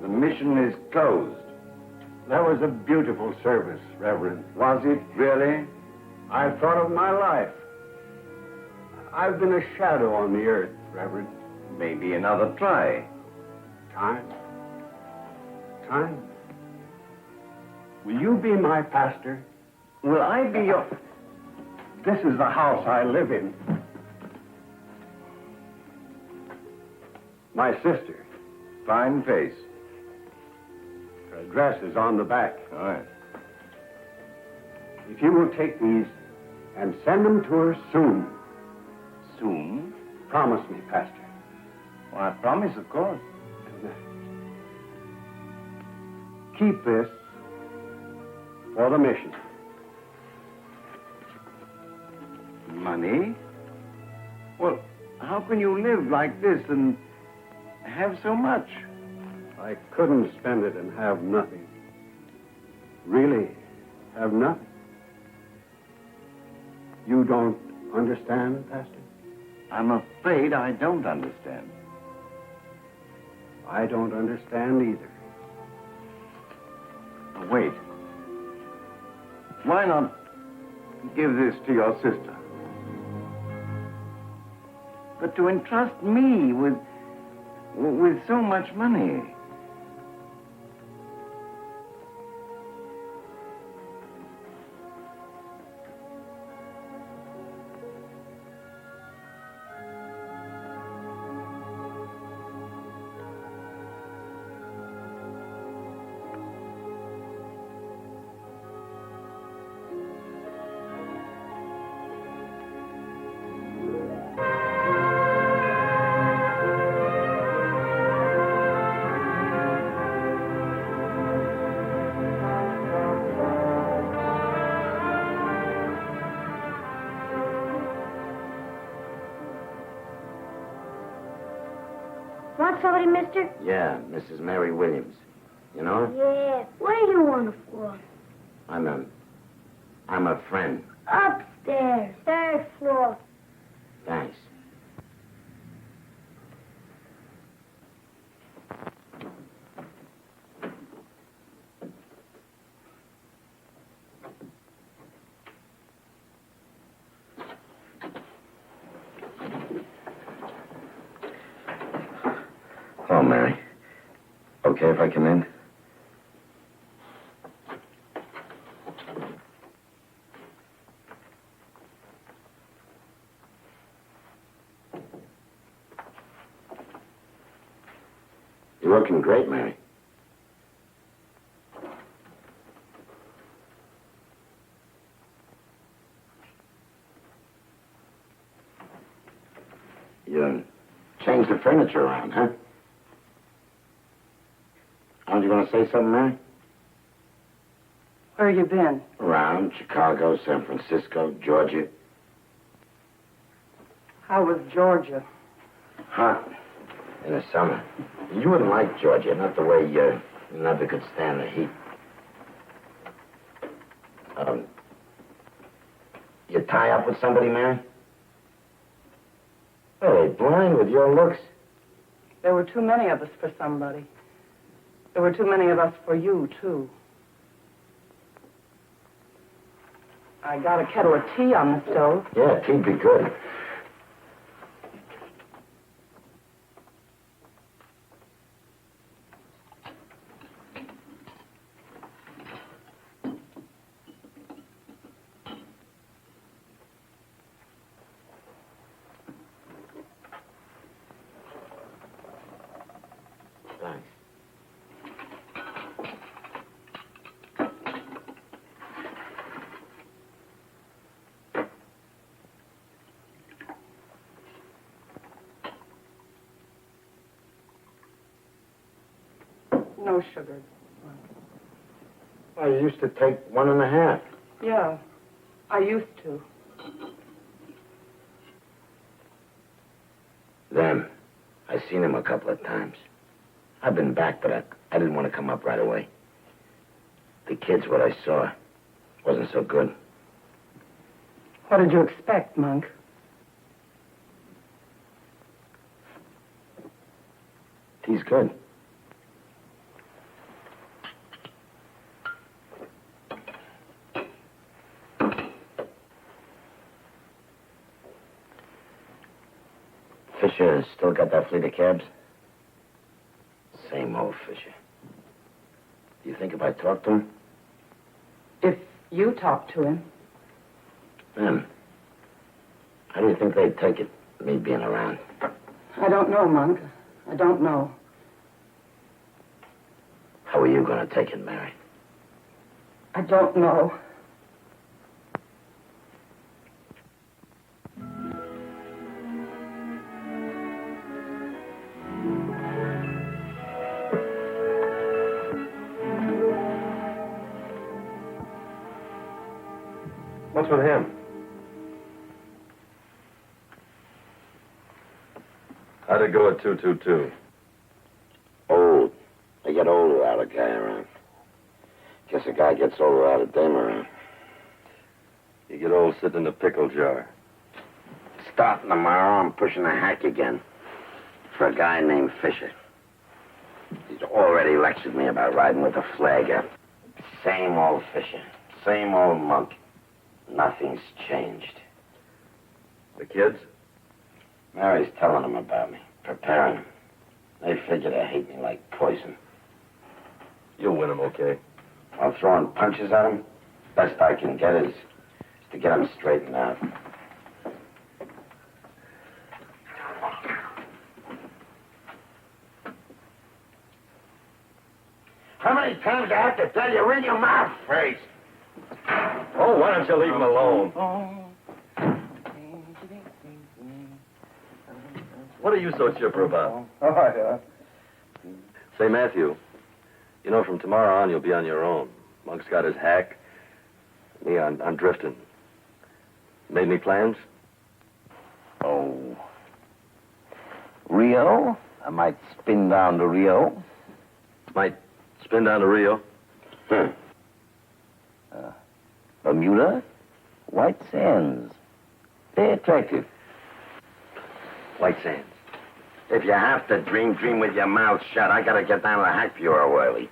The mission is closed. That was a beautiful service, Reverend. Was it really? I thought of my life. I've been a shadow on the earth, Reverend. Maybe another try. Time? Will you be my pastor? Will I be your... This is the house I live in. My sister. Fine face. Her address is on the back. All right. If you will take these and send them to her soon. Soon? Promise me, Pastor. Well, I promise, of course. Keep this for the mission. Money? Well, how can you live like this and have so much? I couldn't spend it and have nothing. Really have nothing. You don't understand, Pastor? I'm afraid I don't understand. I don't understand either. Oh, wait. Why not give this to your sister? But to entrust me with so much money. Want somebody, mister? Yeah, Mrs. Mary Williams. You know her? Yeah. What do you want her for? I'm a friend. Upstairs, 3rd floor. Thanks. Hello, Mary. Okay if I come in? You're looking great, Mary. You changed the furniture around, huh? Aren't you going to say something, Mary? Where you been? Around Chicago, San Francisco, Georgia. How was Georgia? Hot. In the summer. You wouldn't like Georgia, not the way you never could stand the heat. You tie up with somebody, Mary? Are they blind with your looks? There were too many of us for somebody. There were too many of us for you, too. I got a kettle of tea on the stove. Yeah, tea'd be good. Thanks. No sugar. Oh, you used to take 1.5. Yeah, I used to. Them. I seen him a couple of times. I've been back, but I didn't want to come up right away. The kids, what I saw, wasn't so good. What did you expect, Monk? Tea's good. Fisher still got that fleet of cabs? Same old Fisher. Do you think if I talk to him? If you talk to him. Them. How do you think they'd take it, me being around? I don't know, Monk. I don't know. How are you going to take it, Mary? I don't know. What's with him? How'd it go at 222? Old. They get old without a guy around. Guess a guy gets old without a dame around. You get old sitting in a pickle jar. Starting tomorrow, I'm pushing a hack again for a guy named Fisher. He's already lectured me about riding with a flagger. Same old Fisher, same old monk. Nothing's changed. The kids? Mary's telling them about me, preparing them. They figure they hate me like poison. You'll win them, okay? While throwing punches at them, best I can get is to get them straightened out. How many times do I have to tell you, ring your mouth first? Oh, why don't you leave them alone? What are you so chipper about? Oh, yeah. Say, Matthew, you know, from tomorrow on, you'll be on your own. Monk's got his hack. Me, I'm drifting. Made any plans? Oh. Rio? I might spin down to Rio. Might spin down to Rio. Bermuda? White Sands. They're attractive. White Sands. If you have to dream, dream with your mouth shut. I gotta get down to the hack bureau early.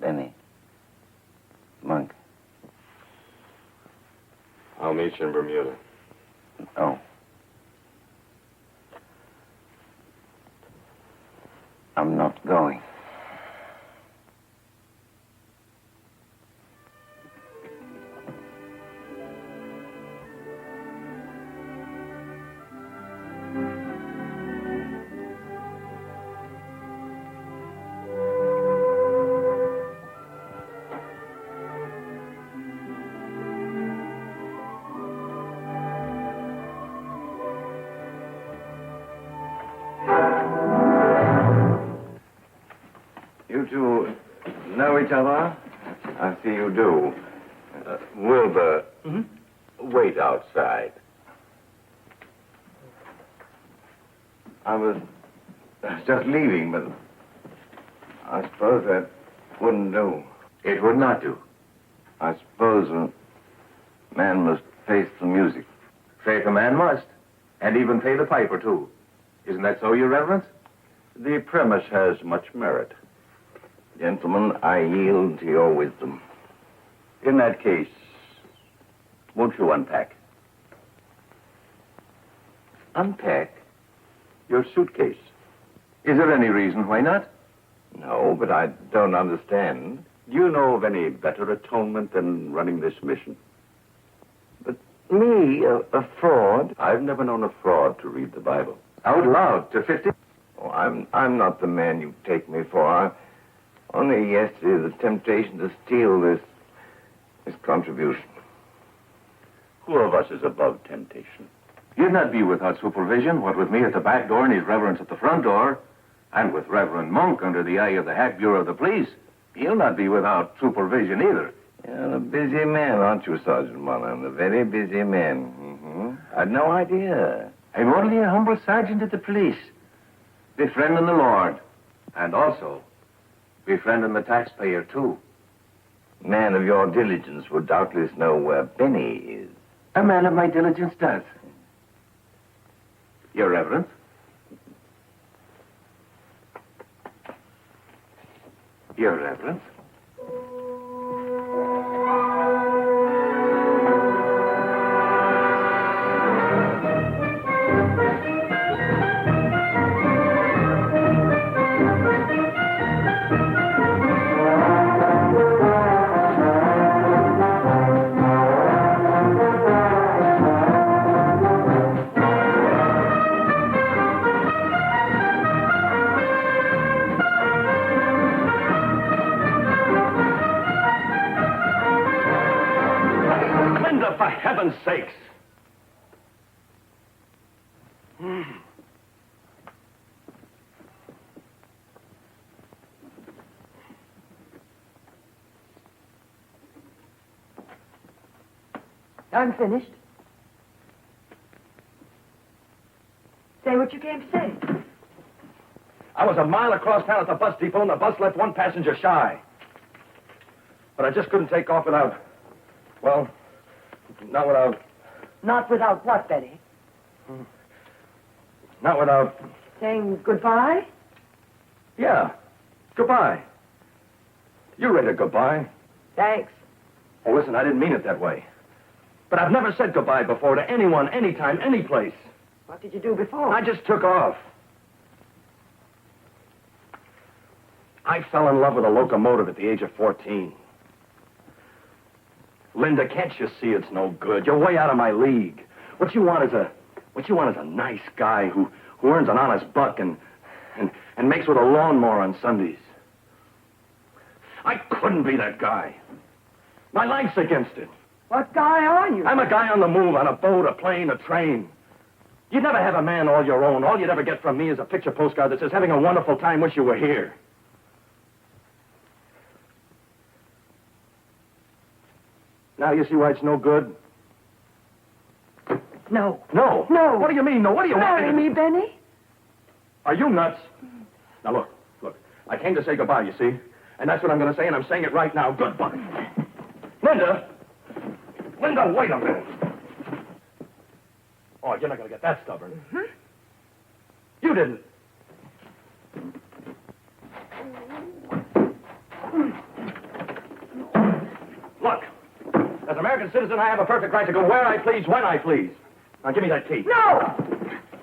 Benny. Monk. I'll meet you in Bermuda. Oh. I'm not going. You two know each other? I see you do. Wilbur, wait outside. I was just leaving, but I suppose that wouldn't do. It would not do. I suppose a man must face the music. Faith a man must. And even pay the piper, too. Isn't that so, Your Reverence? The premise has much merit. Gentlemen, I yield to your wisdom. In that case, won't you unpack? Unpack? Your suitcase. Is there any reason why not? No, but I don't understand. Do you know of any better atonement than running this mission? But me, a fraud? I've never known a fraud to read the Bible. Out loud to 50? Oh, I'm not the man you take me for. Only yesterday, the temptation to steal this contribution. Who of us is above temptation? You'd not be without supervision, what with me at the back door and his reverence at the front door, and with Reverend Monk under the eye of the Hack Bureau of the Police. He'll not be without supervision either. You're a busy man, aren't you, Sergeant Mullen? A very busy man. Mm-hmm. I'd no idea. I'm only a humble sergeant at the police, befriending the Lord, and also befriending the taxpayer, too. Man of your diligence would doubtless know where Benny is. A man of my diligence does. Your Reverence. Your Reverence. For heaven's sakes! I'm finished. what you came to say. I was a mile across town at the bus depot, and the bus left one passenger shy. But I just couldn't take off without... Well, not without... Not without what, Benny? Not without... Saying goodbye? Yeah, goodbye. You read a goodbye. Thanks. Oh, listen, I didn't mean it that way. But I've never said goodbye before to anyone, anytime, any place. What did you do before? I just took off. I fell in love with a locomotive at the age of 14. Linda, can't you see it's no good? You're way out of my league. What you want is a nice guy who earns an honest buck and makes with a lawnmower on Sundays. I couldn't be that guy. My life's against it. What guy are you? I'm a guy on the move, on a boat, a plane, a train. You'd never have a man all your own. All you'd ever get from me is a picture postcard that says, having a wonderful time, wish you were here. Now you see why it's no good? No. No. No. What do you mean, no? What do you want Marry me, Benny? Are you nuts? Now, look. I came to say goodbye, you see? And that's what I'm going to say, and I'm saying it right now. Goodbye. Linda, wait a minute. Oh, you're not going to get that stubborn. Mm-hmm. You didn't. Look, as an American citizen, I have a perfect right to go where I please, when I please. Now, give me that key. No!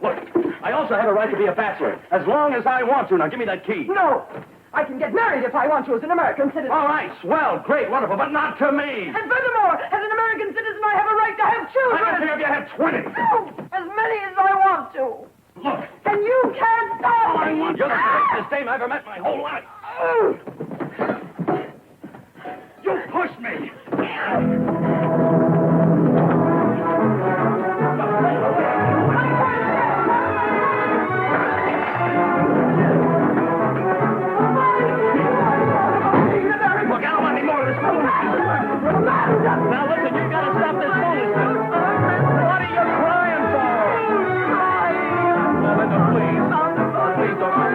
Look, I also have a right to be a bachelor, as long as I want to. Now, give me that key. No! I can get married if I want to as an American citizen. All right, swell, great, wonderful, but not to me. And furthermore, as an American citizen, I have a right to have children. I don't care if you have 20. No! As many as I want to. Look. And you can't stop me. You're the greatest dame I ever met my whole life. You pushed me. Now listen, you've got to stop this foolishness. What are you crying for? Well, Linda, please. Please don't cry.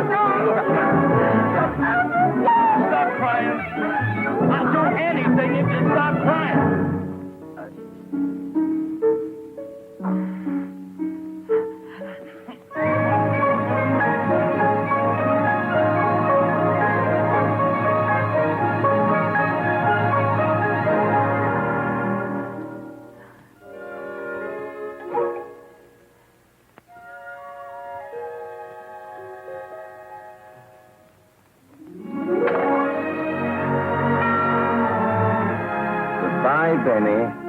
Stop crying. I'll do anything if you stop crying. Benny.